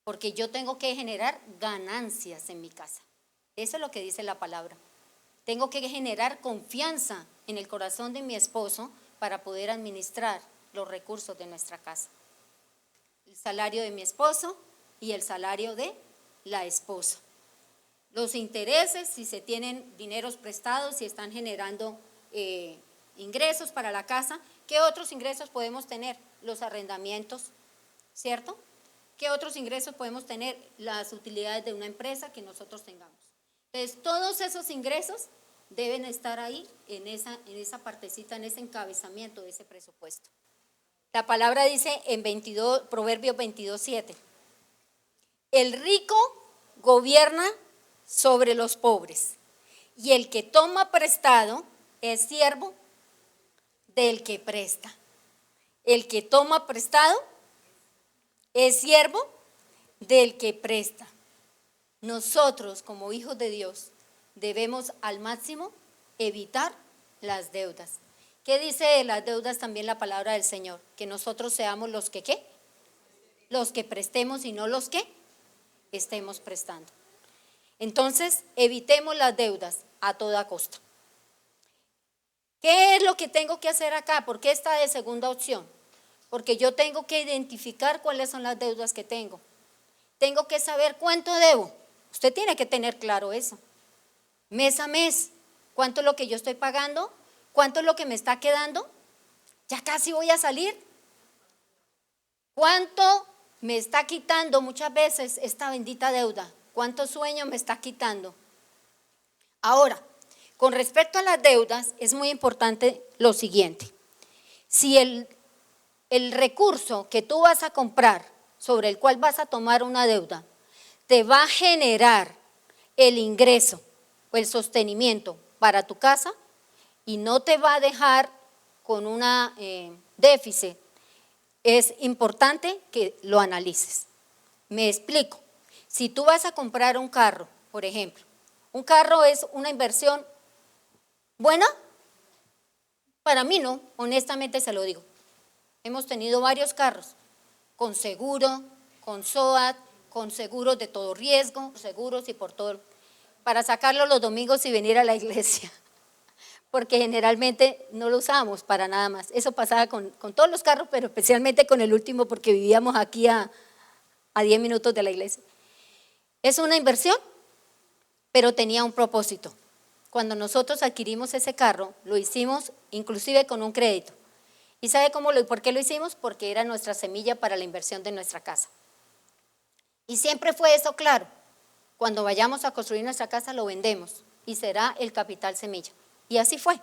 Porque yo tengo que generar ganancias en mi casa. Eso es lo que dice la palabra. Tengo que generar confianza en el corazón de mi esposo para poder administrar los recursos de nuestra casa. el salario de mi esposo y el salario de la esposa. Los intereses, si se tienen dineros prestados, si están generando ingresos para la casa. ¿Qué otros ingresos podemos tener? Los arrendamientos, ¿cierto? ¿Qué otros ingresos podemos tener? Las utilidades de una empresa que nosotros tengamos. Entonces, todos esos ingresos deben estar ahí en esa partecita, en ese encabezamiento de ese presupuesto. La palabra dice en Proverbios 22:7, el rico gobierna sobre los pobres, y el que toma prestado es siervo del que presta. El que toma prestado es siervo del que presta. Nosotros, como hijos de Dios, debemos al máximo evitar las deudas. ¿Qué dice de las deudas también la palabra del Señor? Que nosotros seamos los que ¿qué? Los que prestemos y no los que estemos prestando. Entonces, evitemos las deudas a toda costa. ¿Qué es lo que tengo que hacer acá? ¿Por qué está de segunda opción? Porque yo tengo que identificar cuáles son las deudas que tengo. Tengo que saber cuánto debo. Usted tiene que tener claro eso. Mes a mes, ¿cuánto es lo que yo estoy pagando? ¿Cuánto es lo que me está quedando? Ya casi voy a salir. ¿Cuánto me está quitando muchas veces esta bendita deuda? ¿Cuántos sueños me está quitando? Ahora, con respecto a las deudas, es muy importante lo siguiente. Si el recurso que tú vas a comprar, sobre el cual vas a tomar una deuda, te va a generar el ingreso o el sostenimiento para tu casa y no te va a dejar con una déficit, es importante que lo analices. Me explico. Si tú vas a comprar un carro, por ejemplo, un carro es una inversión buena, para mí no, honestamente se lo digo. Hemos tenido varios carros, con seguro, con SOAT, con seguros de todo riesgo, seguros y por todo, para sacarlo los domingos y venir a la iglesia, porque generalmente no lo usábamos para nada más. Eso pasaba con todos los carros, pero especialmente con el último, porque vivíamos aquí a 10 minutos de la iglesia. Es una inversión, pero tenía un propósito. Cuando nosotros adquirimos ese carro, lo hicimos inclusive con un crédito. ¿Y sabe por qué lo hicimos? Porque era nuestra semilla para la inversión de nuestra casa. Y siempre fue eso claro. Cuando vayamos a construir nuestra casa lo vendemos y será el capital semilla. Y así fue.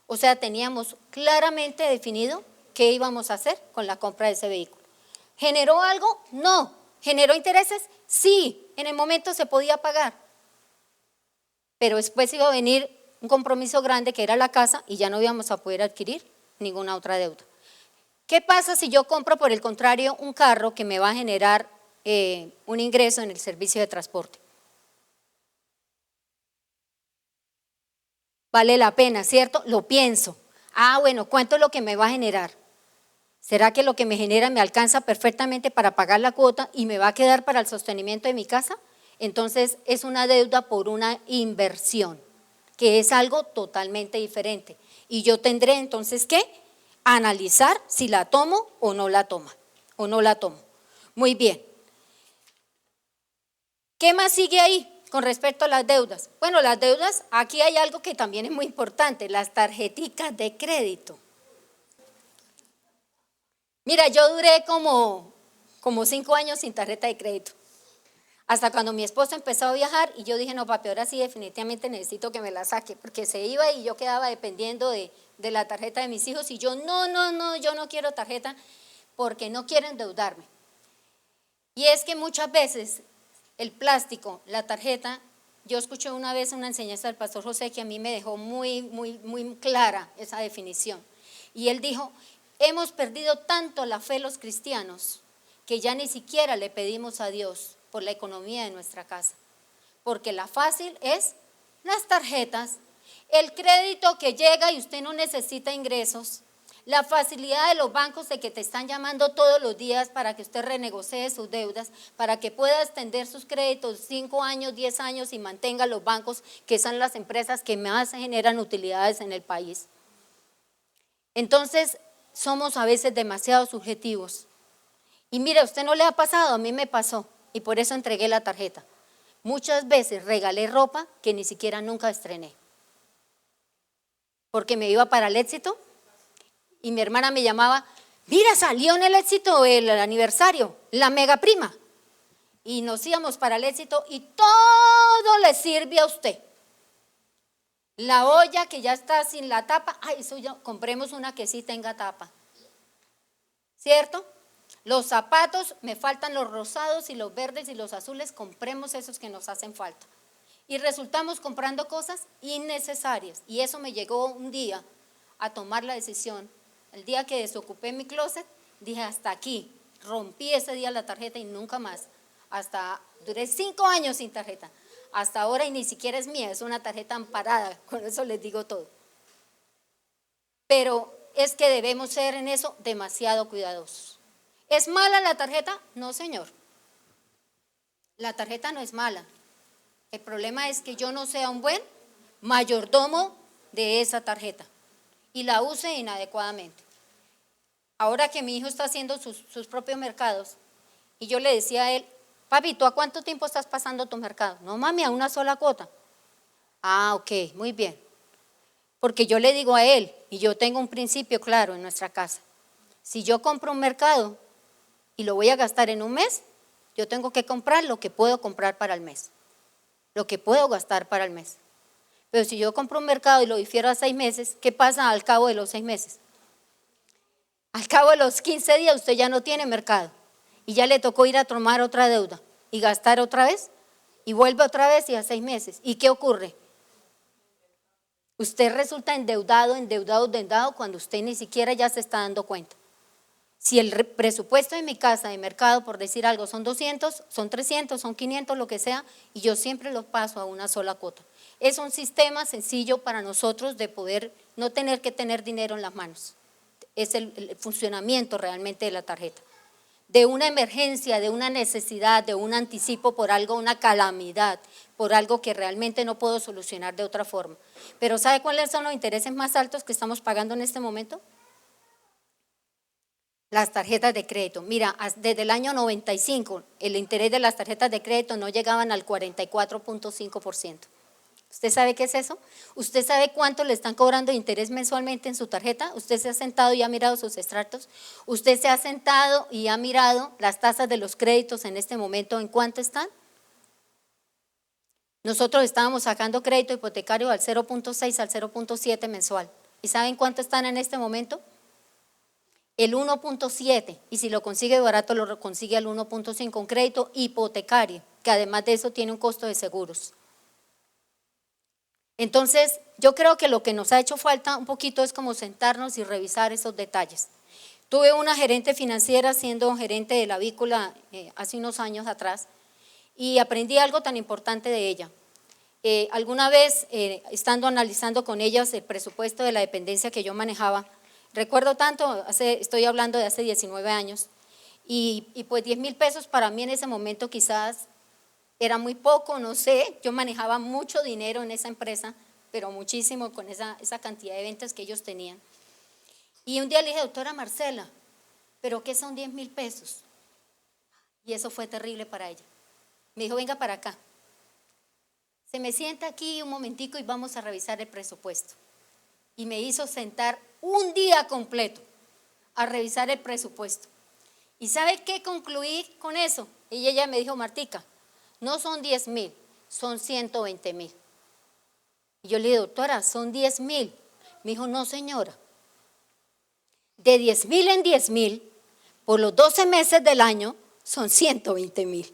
O sea, teníamos claramente definido qué íbamos a hacer con la compra de ese vehículo. ¿Generó algo? No. ¿Generó intereses? Sí, en el momento se podía pagar. Pero después iba a venir un compromiso grande que era la casa y ya no íbamos a poder adquirir ninguna otra deuda. ¿Qué pasa si yo compro, por el contrario, un carro que me va a generar un ingreso en el servicio de transporte? Vale la pena, ¿cierto? Lo pienso. Bueno, ¿cuánto es lo que me va a generar? ¿Será que lo que me genera me alcanza perfectamente para pagar la cuota y me va a quedar para el sostenimiento de mi casa? Entonces es una deuda por una inversión, que es algo totalmente diferente. Y yo tendré entonces que analizar si la tomo o no la tomo. Muy bien. ¿Qué más sigue ahí con respecto a las deudas? Bueno, las deudas, aquí hay algo que también es muy importante, las tarjeticas de crédito. Mira, yo duré como 5 años sin tarjeta de crédito. Hasta cuando mi esposo empezó a viajar y yo dije, no papi, ahora sí definitivamente necesito que me la saque, porque se iba y yo quedaba dependiendo de la tarjeta de mis hijos y yo yo no quiero tarjeta porque no quiero endeudarme. Y es que muchas veces el plástico, la tarjeta, yo escuché una vez una enseñanza del pastor José que a mí me dejó muy clara esa definición. Y él dijo, hemos perdido tanto la fe los cristianos que ya ni siquiera le pedimos a Dios por la economía de nuestra casa, porque la fácil es las tarjetas, el crédito que llega y usted no necesita ingresos, la facilidad de los bancos de que te están llamando todos los días para que usted renegocie sus deudas, para que pueda extender sus créditos 5 años, 10 años y mantenga los bancos, que son las empresas que más generan utilidades en el país. Entonces, somos a veces demasiado subjetivos Y mire, a usted no le ha pasado, a mí me pasó y por eso entregué la tarjeta. Muchas veces regalé ropa que ni siquiera nunca estrené. Porque me iba para el Éxito y mi hermana me llamaba, mira, salió en el Éxito el aniversario, la mega prima. Y nos íbamos para el Éxito y todo le sirve a usted. La olla que ya está sin la tapa, ay, eso ya, compremos una que sí tenga tapa. ¿Cierto? Los zapatos, me faltan los rosados y los verdes y los azules, compremos esos que nos hacen falta. Y resultamos comprando cosas innecesarias. Y eso me llegó un día a tomar la decisión. El día que desocupé mi closet, dije hasta aquí. Rompí ese día la tarjeta y nunca más. Duré 5 años sin tarjeta. Hasta ahora y ni siquiera es mía, es una tarjeta amparada. Con eso les digo todo. Pero es que debemos ser en eso demasiado cuidadosos. ¿Es mala la tarjeta? No, señor. La tarjeta no es mala. El problema es que yo no sea un buen mayordomo de esa tarjeta y la use inadecuadamente. Ahora que mi hijo está haciendo sus propios mercados y yo le decía a él, papi, ¿tú a cuánto tiempo estás pasando tu mercado? No, mami, a una sola cuota. Ah, ok, muy bien. Porque yo le digo a él, y yo tengo un principio claro en nuestra casa, si yo compro un mercado y lo voy a gastar en un mes, yo tengo que comprar lo que puedo comprar para el mes, lo que puedo gastar para el mes. Pero si yo compro un mercado y lo difiero a 6 meses, ¿qué pasa al cabo de los 6 meses? Al cabo de los 15 días usted ya no tiene mercado y ya le tocó ir a tomar otra deuda y gastar otra vez y vuelve otra vez y a 6 meses. ¿Y qué ocurre? Usted resulta endeudado cuando usted ni siquiera ya se está dando cuenta. Si el presupuesto de mi casa de mercado, por decir algo, son 200, son 300, son 500, lo que sea, y yo siempre los paso a una sola cuota. Es un sistema sencillo para nosotros de poder no tener que tener dinero en las manos. Es el funcionamiento realmente de la tarjeta. De una emergencia, de una necesidad, de un anticipo por algo, una calamidad, por algo que realmente no puedo solucionar de otra forma. Pero ¿sabe cuáles son los intereses más altos que estamos pagando en este momento? Las tarjetas de crédito. Mira, desde el año 95 el interés de las tarjetas de crédito no llegaban al 44.5%. ¿Usted sabe qué es eso? ¿Usted sabe cuánto le están cobrando de interés mensualmente en su tarjeta? ¿Usted se ha sentado y ha mirado sus extractos? ¿Usted se ha sentado y ha mirado las tasas de los créditos en este momento en cuánto están? Nosotros estábamos sacando crédito hipotecario al 0.6 al 0.7 mensual. ¿Y saben cuánto están en este momento? El 1.7, y si lo consigue barato lo consigue al 1.5, un crédito hipotecario, que además de eso tiene un costo de seguros. Entonces, yo creo que lo que nos ha hecho falta un poquito es como sentarnos y revisar esos detalles. Tuve una gerente financiera siendo gerente de la Avícola hace unos años atrás y aprendí algo tan importante de ella. Alguna vez, estando analizando con ellas el presupuesto de la dependencia que yo manejaba, recuerdo tanto, estoy hablando de hace 19 años, y pues 10,000 pesos para mí en ese momento quizás era muy poco, no sé, yo manejaba mucho dinero en esa empresa, pero muchísimo con esa cantidad de ventas que ellos tenían. Y un día le dije, doctora Marcela, ¿pero qué son 10,000 pesos? Y eso fue terrible para ella. Me dijo, venga para acá. Se me sienta aquí un momentico y vamos a revisar el presupuesto. Y me hizo sentar un día completo a revisar el presupuesto. ¿Y sabe qué concluí con eso? Y ella me dijo, Martica, no son 10,000, son 120,000. Y yo le dije, doctora, son 10,000. Me dijo, no señora, de 10,000 en 10,000, por los 12 meses del año, son 120,000.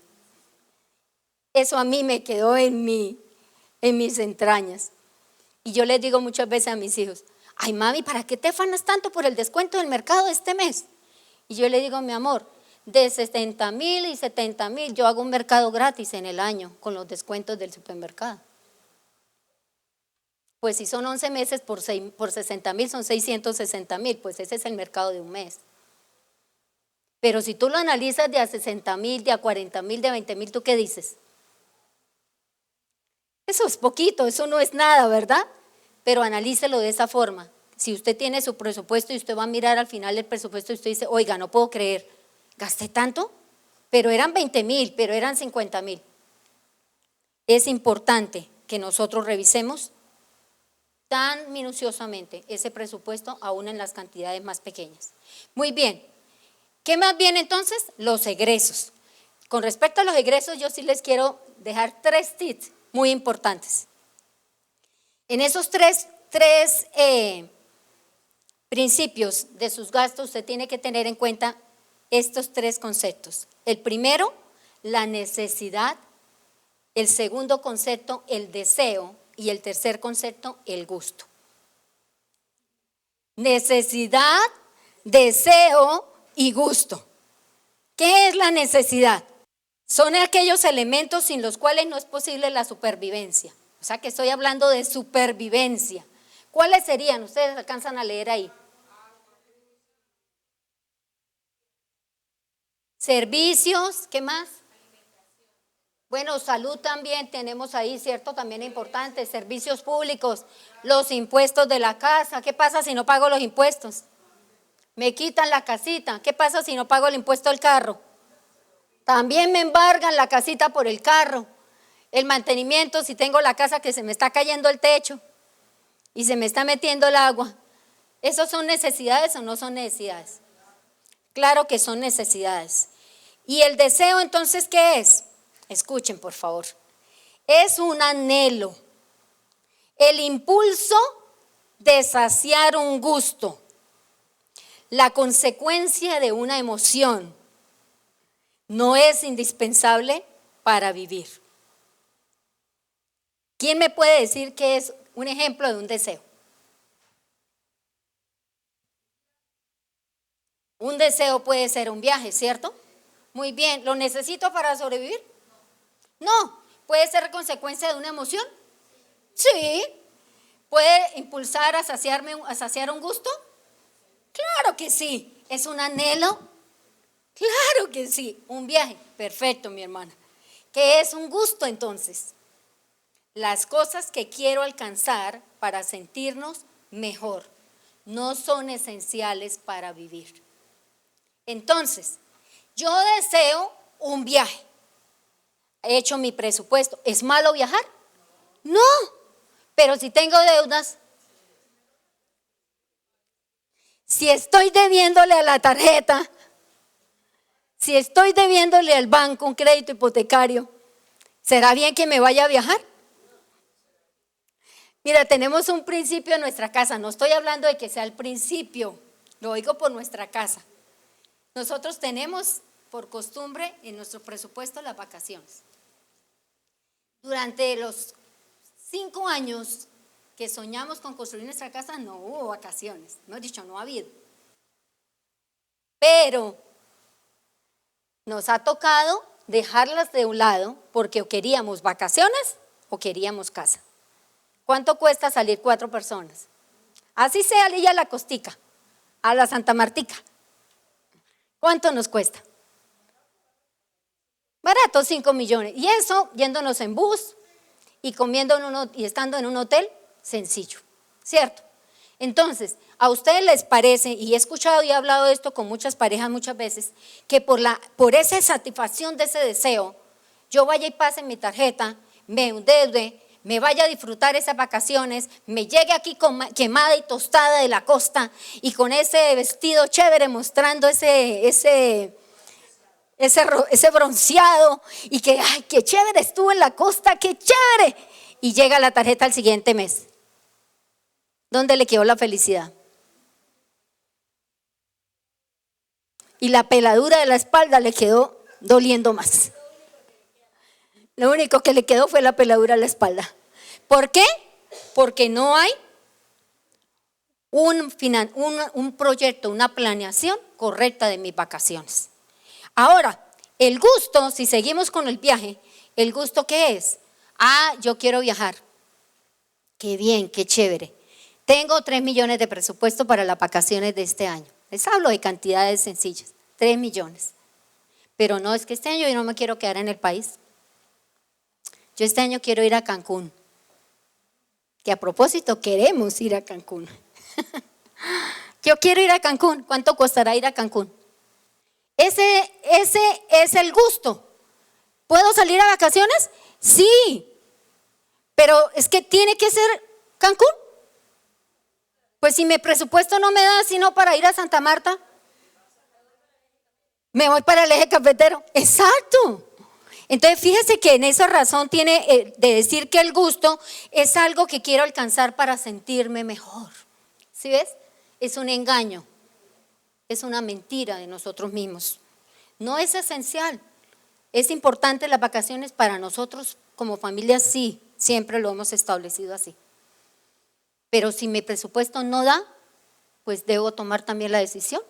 Eso a mí me quedó en mis entrañas. Y yo les digo muchas veces a mis hijos, ay mami, ¿para qué te afanas tanto por el descuento del mercado de este mes? Y yo le digo, mi amor, de 60,000 y 70,000, yo hago un mercado gratis en el año con los descuentos del supermercado. Pues si son 11 meses por 60,000 son 660,000, pues ese es el mercado de un mes. Pero si tú lo analizas de a 60,000, de a 40,000, de a 20,000, ¿tú qué dices? Eso es poquito, eso no es nada, ¿verdad? Pero analícelo de esa forma. Si usted tiene su presupuesto y usted va a mirar al final del presupuesto y usted dice, oiga, no puedo creer, gasté tanto, pero eran 20.000, pero eran 50.000. Es importante que nosotros revisemos tan minuciosamente ese presupuesto, aún en las cantidades más pequeñas. Muy bien, ¿qué más viene entonces? Los egresos. Con respecto a los egresos, yo sí les quiero dejar 3 tips muy importantes. En esos tres principios de sus gastos, usted tiene que tener en cuenta estos 3 conceptos. El primero, la necesidad. El segundo concepto, el deseo. Y el tercer concepto, el gusto. Necesidad, deseo y gusto. ¿Qué es la necesidad? Son aquellos elementos sin los cuales no es posible la supervivencia. O sea que estoy hablando de supervivencia. ¿Cuáles serían? Ustedes alcanzan a leer ahí. Servicios, ¿qué más? Bueno, salud también tenemos ahí, ¿cierto? También es importante. Servicios públicos, los impuestos de la casa. ¿Qué pasa si no pago los impuestos? Me quitan la casita. ¿Qué pasa si no pago el impuesto del carro? También me embargan la casita por el carro. El mantenimiento, si tengo la casa que se me está cayendo el techo y se me está metiendo el agua. ¿Esos son necesidades o no son necesidades? Claro que son necesidades. ¿Y el deseo entonces qué es? Escuchen por favor. Es un anhelo, el impulso de saciar un gusto, la consecuencia de una emoción. No es indispensable para vivir. ¿Quién me puede decir qué es un ejemplo de un deseo? Un deseo puede ser un viaje, ¿cierto? Muy bien, ¿lo necesito para sobrevivir? No. ¿Puede ser consecuencia de una emoción? Sí. ¿Puede impulsar a saciar un gusto? Claro que sí. ¿Es un anhelo? Claro que sí. Un viaje. Perfecto, mi hermana. ¿Qué es un gusto entonces? Las cosas que quiero alcanzar para sentirnos mejor no son esenciales para vivir. Entonces, yo deseo un viaje. He hecho mi presupuesto. ¿Es malo viajar? No, pero si tengo deudas, si estoy debiéndole a la tarjeta, si estoy debiéndole al banco un crédito hipotecario, ¿será bien que me vaya a viajar? Mira, tenemos un principio en nuestra casa. No estoy hablando de que sea el principio, lo digo por nuestra casa. Nosotros tenemos por costumbre en nuestro presupuesto las vacaciones. Durante los 5 años que soñamos con construir nuestra casa no hubo vacaciones, no he dicho, no ha habido. Pero nos ha tocado dejarlas de un lado porque o queríamos vacaciones o queríamos casa. ¿Cuánto cuesta salir 4 personas? Así sea a la Costica, a la Santa Martica. ¿Cuánto nos cuesta? Barato, 5 millones. Y eso yéndonos en bus y comiendo y estando en un hotel, sencillo, ¿cierto? Entonces, ¿a ustedes les parece, y he escuchado y he hablado de esto con muchas parejas muchas veces, que por esa satisfacción de ese deseo, yo vaya y pase mi tarjeta, me endeude, me vaya a disfrutar esas vacaciones, me llegue aquí quemada y tostada de la costa y con ese vestido chévere mostrando ese bronceado y que, ay, qué chévere estuvo en la costa, qué chévere, y llega la tarjeta al siguiente mes? ¿Dónde le quedó la felicidad? Y la peladura de la espalda le quedó doliendo más. Lo único que le quedó fue la peladura de la espalda. ¿Por qué? Porque no hay un proyecto, una planeación correcta de mis vacaciones. Ahora, el gusto, si seguimos con el viaje, ¿el gusto qué es? Yo quiero viajar. Qué bien, qué chévere. Tengo 3 millones de presupuesto para las vacaciones de este año. Les hablo de cantidades sencillas, 3 millones. Pero no, es que este año yo no me quiero quedar en el país. Yo este año quiero ir a Cancún. Que a propósito queremos ir a Cancún. Yo quiero ir a Cancún. ¿Cuánto costará ir a Cancún? Ese es el gusto. ¿Puedo salir a vacaciones? Sí, pero es que tiene que ser Cancún. Pues si mi presupuesto no me da sino para ir a Santa Marta, me voy para el eje cafetero. Exacto. Entonces fíjese que en esa razón tiene de decir que el gusto es algo que quiero alcanzar para sentirme mejor. ¿Sí ves? Es un engaño, es una mentira de nosotros mismos. No es esencial. Es importante las vacaciones para nosotros como familia, sí, siempre lo hemos establecido así. Pero si mi presupuesto no da, pues debo tomar también la decisión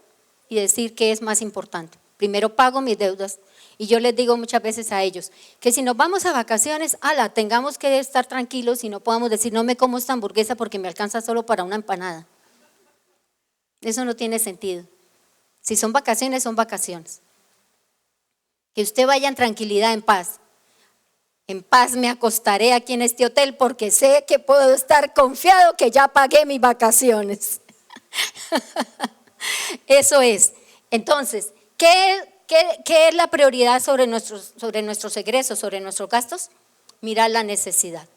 y decir qué es más importante. Primero pago mis deudas. Y yo les digo muchas veces a ellos que si nos vamos a vacaciones, tengamos que estar tranquilos y no podamos decir no me como esta hamburguesa porque me alcanza solo para una empanada. Eso no tiene sentido. Si son vacaciones, son vacaciones. Que usted vaya en tranquilidad, en paz. En paz me acostaré aquí en este hotel porque sé que puedo estar confiado que ya pagué mis vacaciones. Eso es. Entonces, ¿qué es la prioridad sobre nuestros egresos, sobre nuestros gastos? Mirar la necesidad.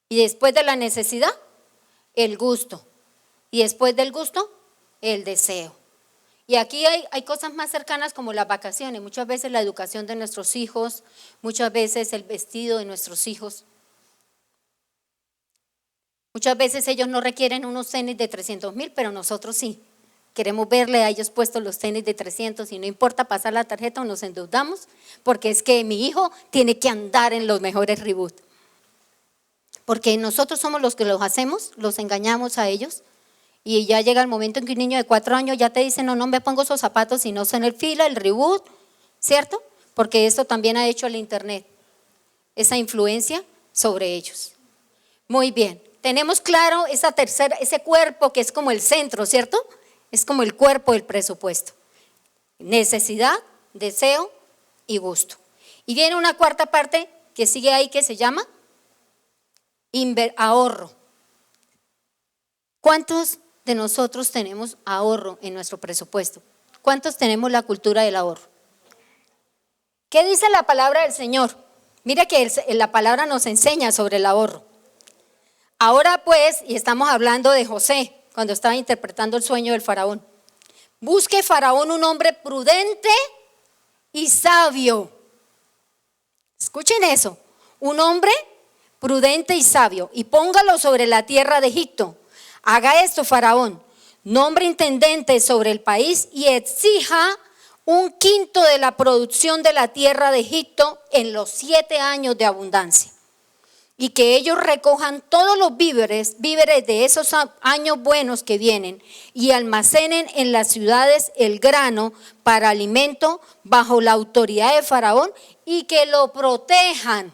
Y después de la necesidad, el gusto. Y después del gusto, el deseo. Y aquí hay cosas más cercanas como las vacaciones, muchas veces la educación de nuestros hijos, muchas veces el vestido de nuestros hijos. Muchas veces ellos no requieren unos tenis de 300,000, pero nosotros sí. Queremos verle a ellos puestos los tenis de 300 y no importa pasar la tarjeta o nos endeudamos, porque es que mi hijo tiene que andar en los mejores Reebok. Porque nosotros somos los que los hacemos, los engañamos a ellos. Y ya llega el momento en que un niño de 4 años ya te dice, no me pongo esos zapatos si no son el Fila, el Reebok, ¿cierto? Porque esto también ha hecho el internet, esa influencia sobre ellos. Muy bien, tenemos claro ese cuerpo que es como el centro, ¿cierto? Es como el cuerpo del presupuesto. Necesidad, deseo y gusto. Y viene una cuarta parte que sigue ahí que se llama ahorro. ¿Cuántos de nosotros tenemos ahorro en nuestro presupuesto? ¿Cuántos tenemos la cultura del ahorro? ¿Qué dice la palabra del Señor? Mira que la palabra nos enseña sobre el ahorro. Ahora pues, y estamos hablando de José, cuando estaba interpretando el sueño del faraón. Busque faraón un hombre prudente y sabio. Escuchen eso, un hombre prudente y sabio, y póngalo sobre la tierra de Egipto. Haga esto, faraón, nombre intendente sobre el país y exija 1/5 de la producción de la tierra de Egipto en los 7 años de abundancia. Y que ellos recojan todos los víveres de esos años buenos que vienen y almacenen en las ciudades el grano para alimento bajo la autoridad de faraón y que lo protejan.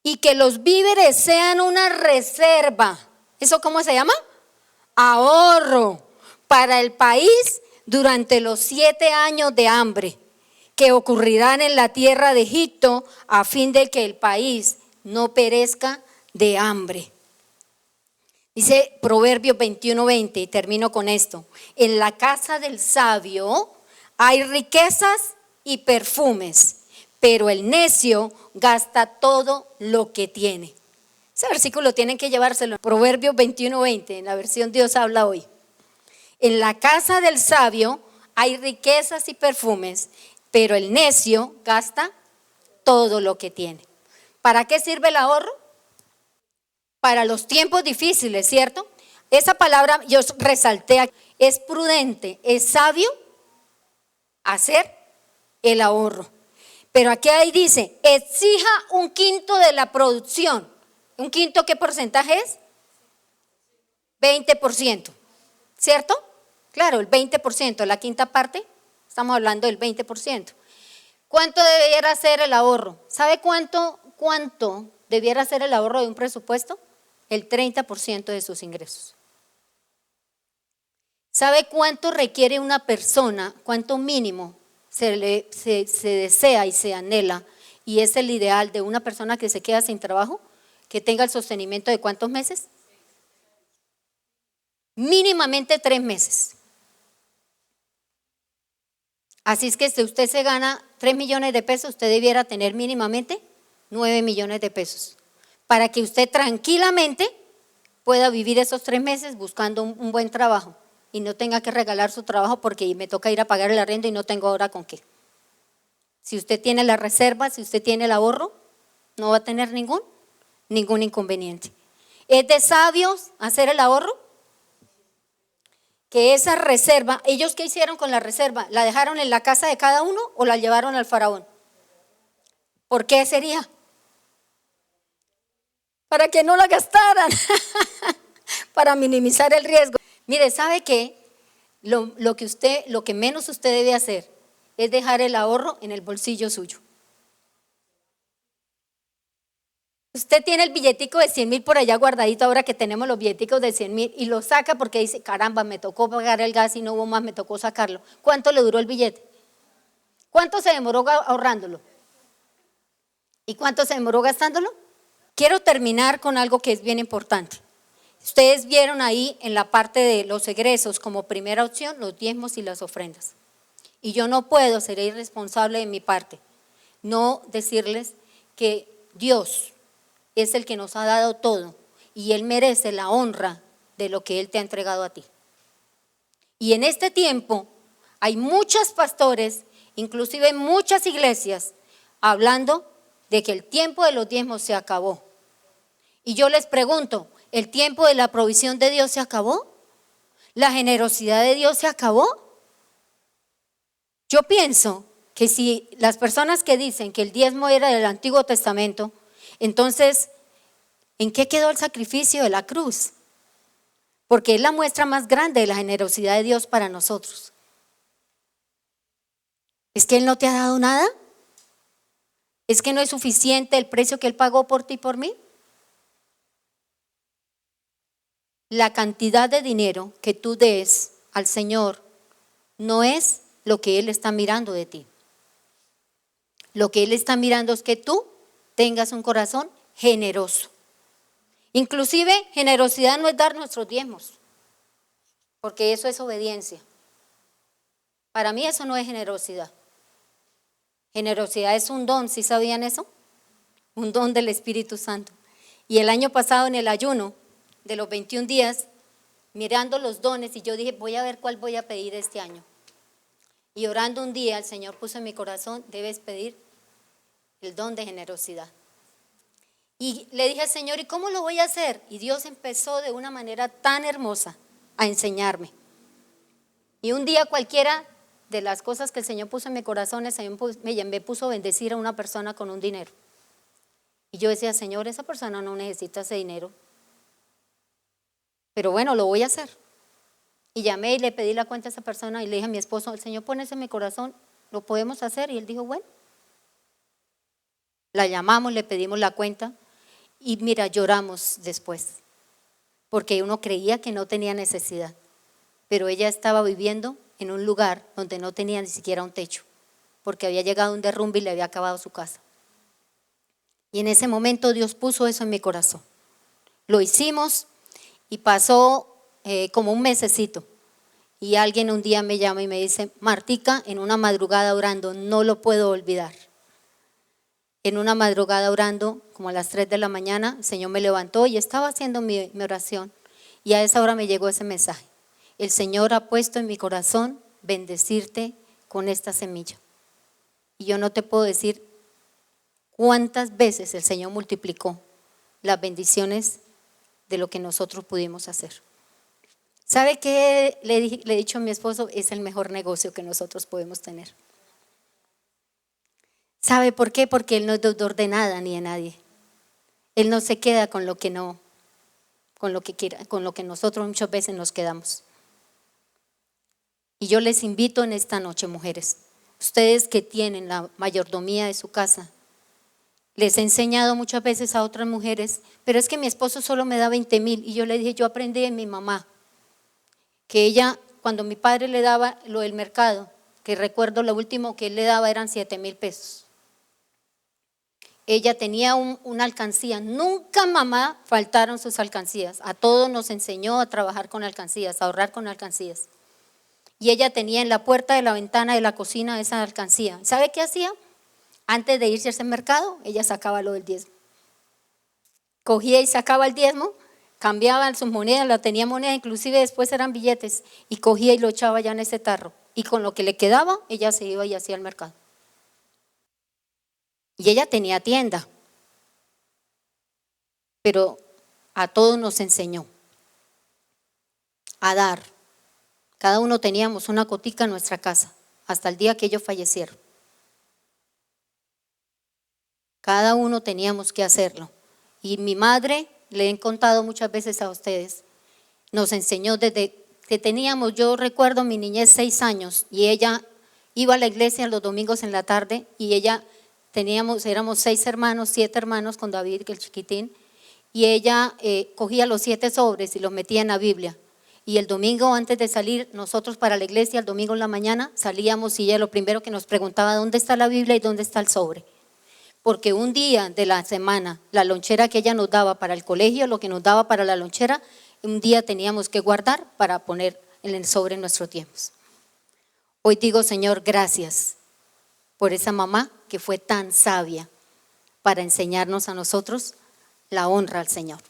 Y que los víveres sean una reserva. ¿Eso cómo se llama? Ahorro para el país durante los 7 años de hambre que ocurrirán en la tierra de Egipto a fin de que el país no perezca de hambre. Dice Proverbios 21:20 y termino con esto. En la casa del sabio hay riquezas y perfumes, pero el necio gasta todo lo que tiene. Ese versículo tienen que llevárselo. Proverbios 21:20, en la versión Dios habla hoy. En la casa del sabio hay riquezas y perfumes, pero el necio gasta todo lo que tiene. ¿Para qué sirve el ahorro? Para los tiempos difíciles, ¿cierto? Esa palabra yo resalté aquí. Es prudente, es sabio hacer el ahorro. Pero aquí ahí dice, exija 1/5 de la producción. ¿1/5 qué porcentaje es? 20%, ¿cierto? Claro, el 20%, la quinta parte, estamos hablando del 20%. ¿Cuánto debiera ser el ahorro? ¿Sabe cuánto debiera ser el ahorro de un presupuesto? El 30% de sus ingresos. ¿Sabe cuánto requiere una persona? ¿Cuánto mínimo se desea y se anhela? Y es el ideal de una persona que se queda sin trabajo, que tenga el sostenimiento de ¿cuántos meses? Mínimamente 3 meses. Así es que si usted se gana 3 millones de pesos, usted debiera tener mínimamente 9 millones de pesos para que usted tranquilamente pueda vivir esos 3 meses buscando un buen trabajo y no tenga que regalar su trabajo porque me toca ir a pagar el arriendo y no tengo ahora con qué. Si usted tiene la reserva, si usted tiene el ahorro, no va a tener ningún inconveniente. ¿Es de sabios hacer el ahorro? Que esa reserva, ¿ellos qué hicieron con la reserva? ¿La dejaron en la casa de cada uno o la llevaron al faraón? ¿Por qué sería? Para que no la gastaran, para minimizar el riesgo. Mire, ¿sabe qué? Lo que menos usted debe hacer es dejar el ahorro en el bolsillo suyo. Usted tiene el billetico de 100,000 por allá guardadito, ahora que tenemos los billeticos de 100,000, y lo saca porque dice, caramba, me tocó pagar el gas y no hubo más, me tocó sacarlo. ¿Cuánto le duró el billete? ¿Cuánto se demoró ahorrándolo? ¿Y cuánto se demoró gastándolo? Quiero terminar con algo que es bien importante. Ustedes vieron ahí en la parte de los egresos como primera opción los diezmos y las ofrendas. Y yo no puedo, seré irresponsable de mi parte, no decirles que Dios es el que nos ha dado todo y Él merece la honra de lo que Él te ha entregado a ti. Y en este tiempo hay muchos pastores, inclusive muchas iglesias, hablando de que el tiempo de los diezmos se acabó. Y yo les pregunto, ¿el tiempo de la provisión de Dios se acabó? ¿La generosidad de Dios se acabó? Yo pienso que si las personas que dicen que el diezmo era del Antiguo Testamento, entonces, ¿en qué quedó el sacrificio de la cruz? Porque es la muestra más grande de la generosidad de Dios para nosotros. ¿Es que Él no te ha dado nada? ¿Es que no es suficiente el precio que Él pagó por ti y por mí? La cantidad de dinero que tú des al Señor no es lo que Él está mirando de ti. Lo que Él está mirando es que tú tengas un corazón generoso. Inclusive generosidad no es dar nuestros diezmos, porque eso es obediencia. Para mí eso no es generosidad. Generosidad es un don, ¿sí sabían eso? Un don del Espíritu Santo. Y el año pasado en el ayuno de los 21 días, mirando los dones, y yo dije, voy a ver cuál voy a pedir este año. Y orando un día, el Señor puso en mi corazón, debes pedir el don de generosidad. Y le dije al Señor, ¿y cómo lo voy a hacer? Y Dios empezó de una manera tan hermosa a enseñarme. Y un día cualquiera de las cosas que el Señor puso en mi corazón, el Señor me puso a bendecir a una persona con un dinero. Y yo decía, Señor, esa persona no necesita ese dinero. Pero bueno, lo voy a hacer. Y llamé y le pedí la cuenta a esa persona y le dije a mi esposo, el Señor pone eso en mi corazón, ¿lo podemos hacer? Y él dijo, bueno. La llamamos, le pedimos la cuenta y mira, lloramos después, porque uno creía que no tenía necesidad, pero ella estaba viviendo en un lugar donde no tenía ni siquiera un techo, porque había llegado un derrumbe y le había acabado su casa. Y en ese momento Dios puso eso en mi corazón. Lo hicimos y pasó como un mesecito. Y alguien un día me llama y me dice, Martica, en una madrugada orando, no lo puedo olvidar. En una madrugada orando, como a las 3 de la mañana, el Señor me levantó y estaba haciendo mi oración. Y a esa hora me llegó ese mensaje. El Señor ha puesto en mi corazón bendecirte con esta semilla. Y yo no te puedo decir cuántas veces el Señor multiplicó las bendiciones de lo que nosotros pudimos hacer. ¿Sabe qué le he dicho a mi esposo? Es el mejor negocio que nosotros podemos tener. ¿Sabe por qué? Porque Él no es deudor de nada ni de nadie. Él no se queda con lo que no, con lo que quiera, con lo que nosotros muchas veces nos quedamos. Y yo les invito en esta noche, mujeres, ustedes que tienen la mayordomía de su casa, les he enseñado muchas veces a otras mujeres, pero es que mi esposo solo me da 20,000 y yo le dije, yo aprendí de mi mamá, que ella, cuando mi padre le daba lo del mercado, que recuerdo lo último que él le daba eran 7,000 pesos. Ella tenía una alcancía, nunca mamá faltaron sus alcancías, a todos nos enseñó a trabajar con alcancías, a ahorrar con alcancías. y ella tenía en la puerta de la ventana de la cocina esa alcancía. ¿Sabe qué hacía? Antes de irse a ese mercado, ella sacaba lo del diezmo. Cogía y sacaba el diezmo, cambiaba sus monedas, la tenía moneda, inclusive después eran billetes, y cogía y lo echaba ya en ese tarro. Y con lo que le quedaba, ella se iba y hacía el mercado. Y ella tenía tienda, pero a todos nos enseñó a dar. Cada uno teníamos una cotica en nuestra casa, hasta el día que ellos fallecieron. Cada uno teníamos que hacerlo. Y mi madre, le he contado muchas veces a ustedes, nos enseñó desde que teníamos, yo recuerdo mi niñez 6 años, y ella iba a la iglesia los domingos en la tarde, y éramos 6 hermanos, 7 hermanos con David, que el chiquitín, y ella cogía los 7 sobres y los metía en la Biblia. Y el domingo antes de salir nosotros para la iglesia, el domingo en la mañana salíamos y ella lo primero que nos preguntaba, ¿dónde está la Biblia y dónde está el sobre? Porque un día de la semana, la lonchera que ella nos daba para el colegio, lo que nos daba para la lonchera, un día teníamos que guardar para poner en el sobre en nuestros tiempos. Hoy digo, Señor, gracias por esa mamá que fue tan sabia para enseñarnos a nosotros la honra al Señor.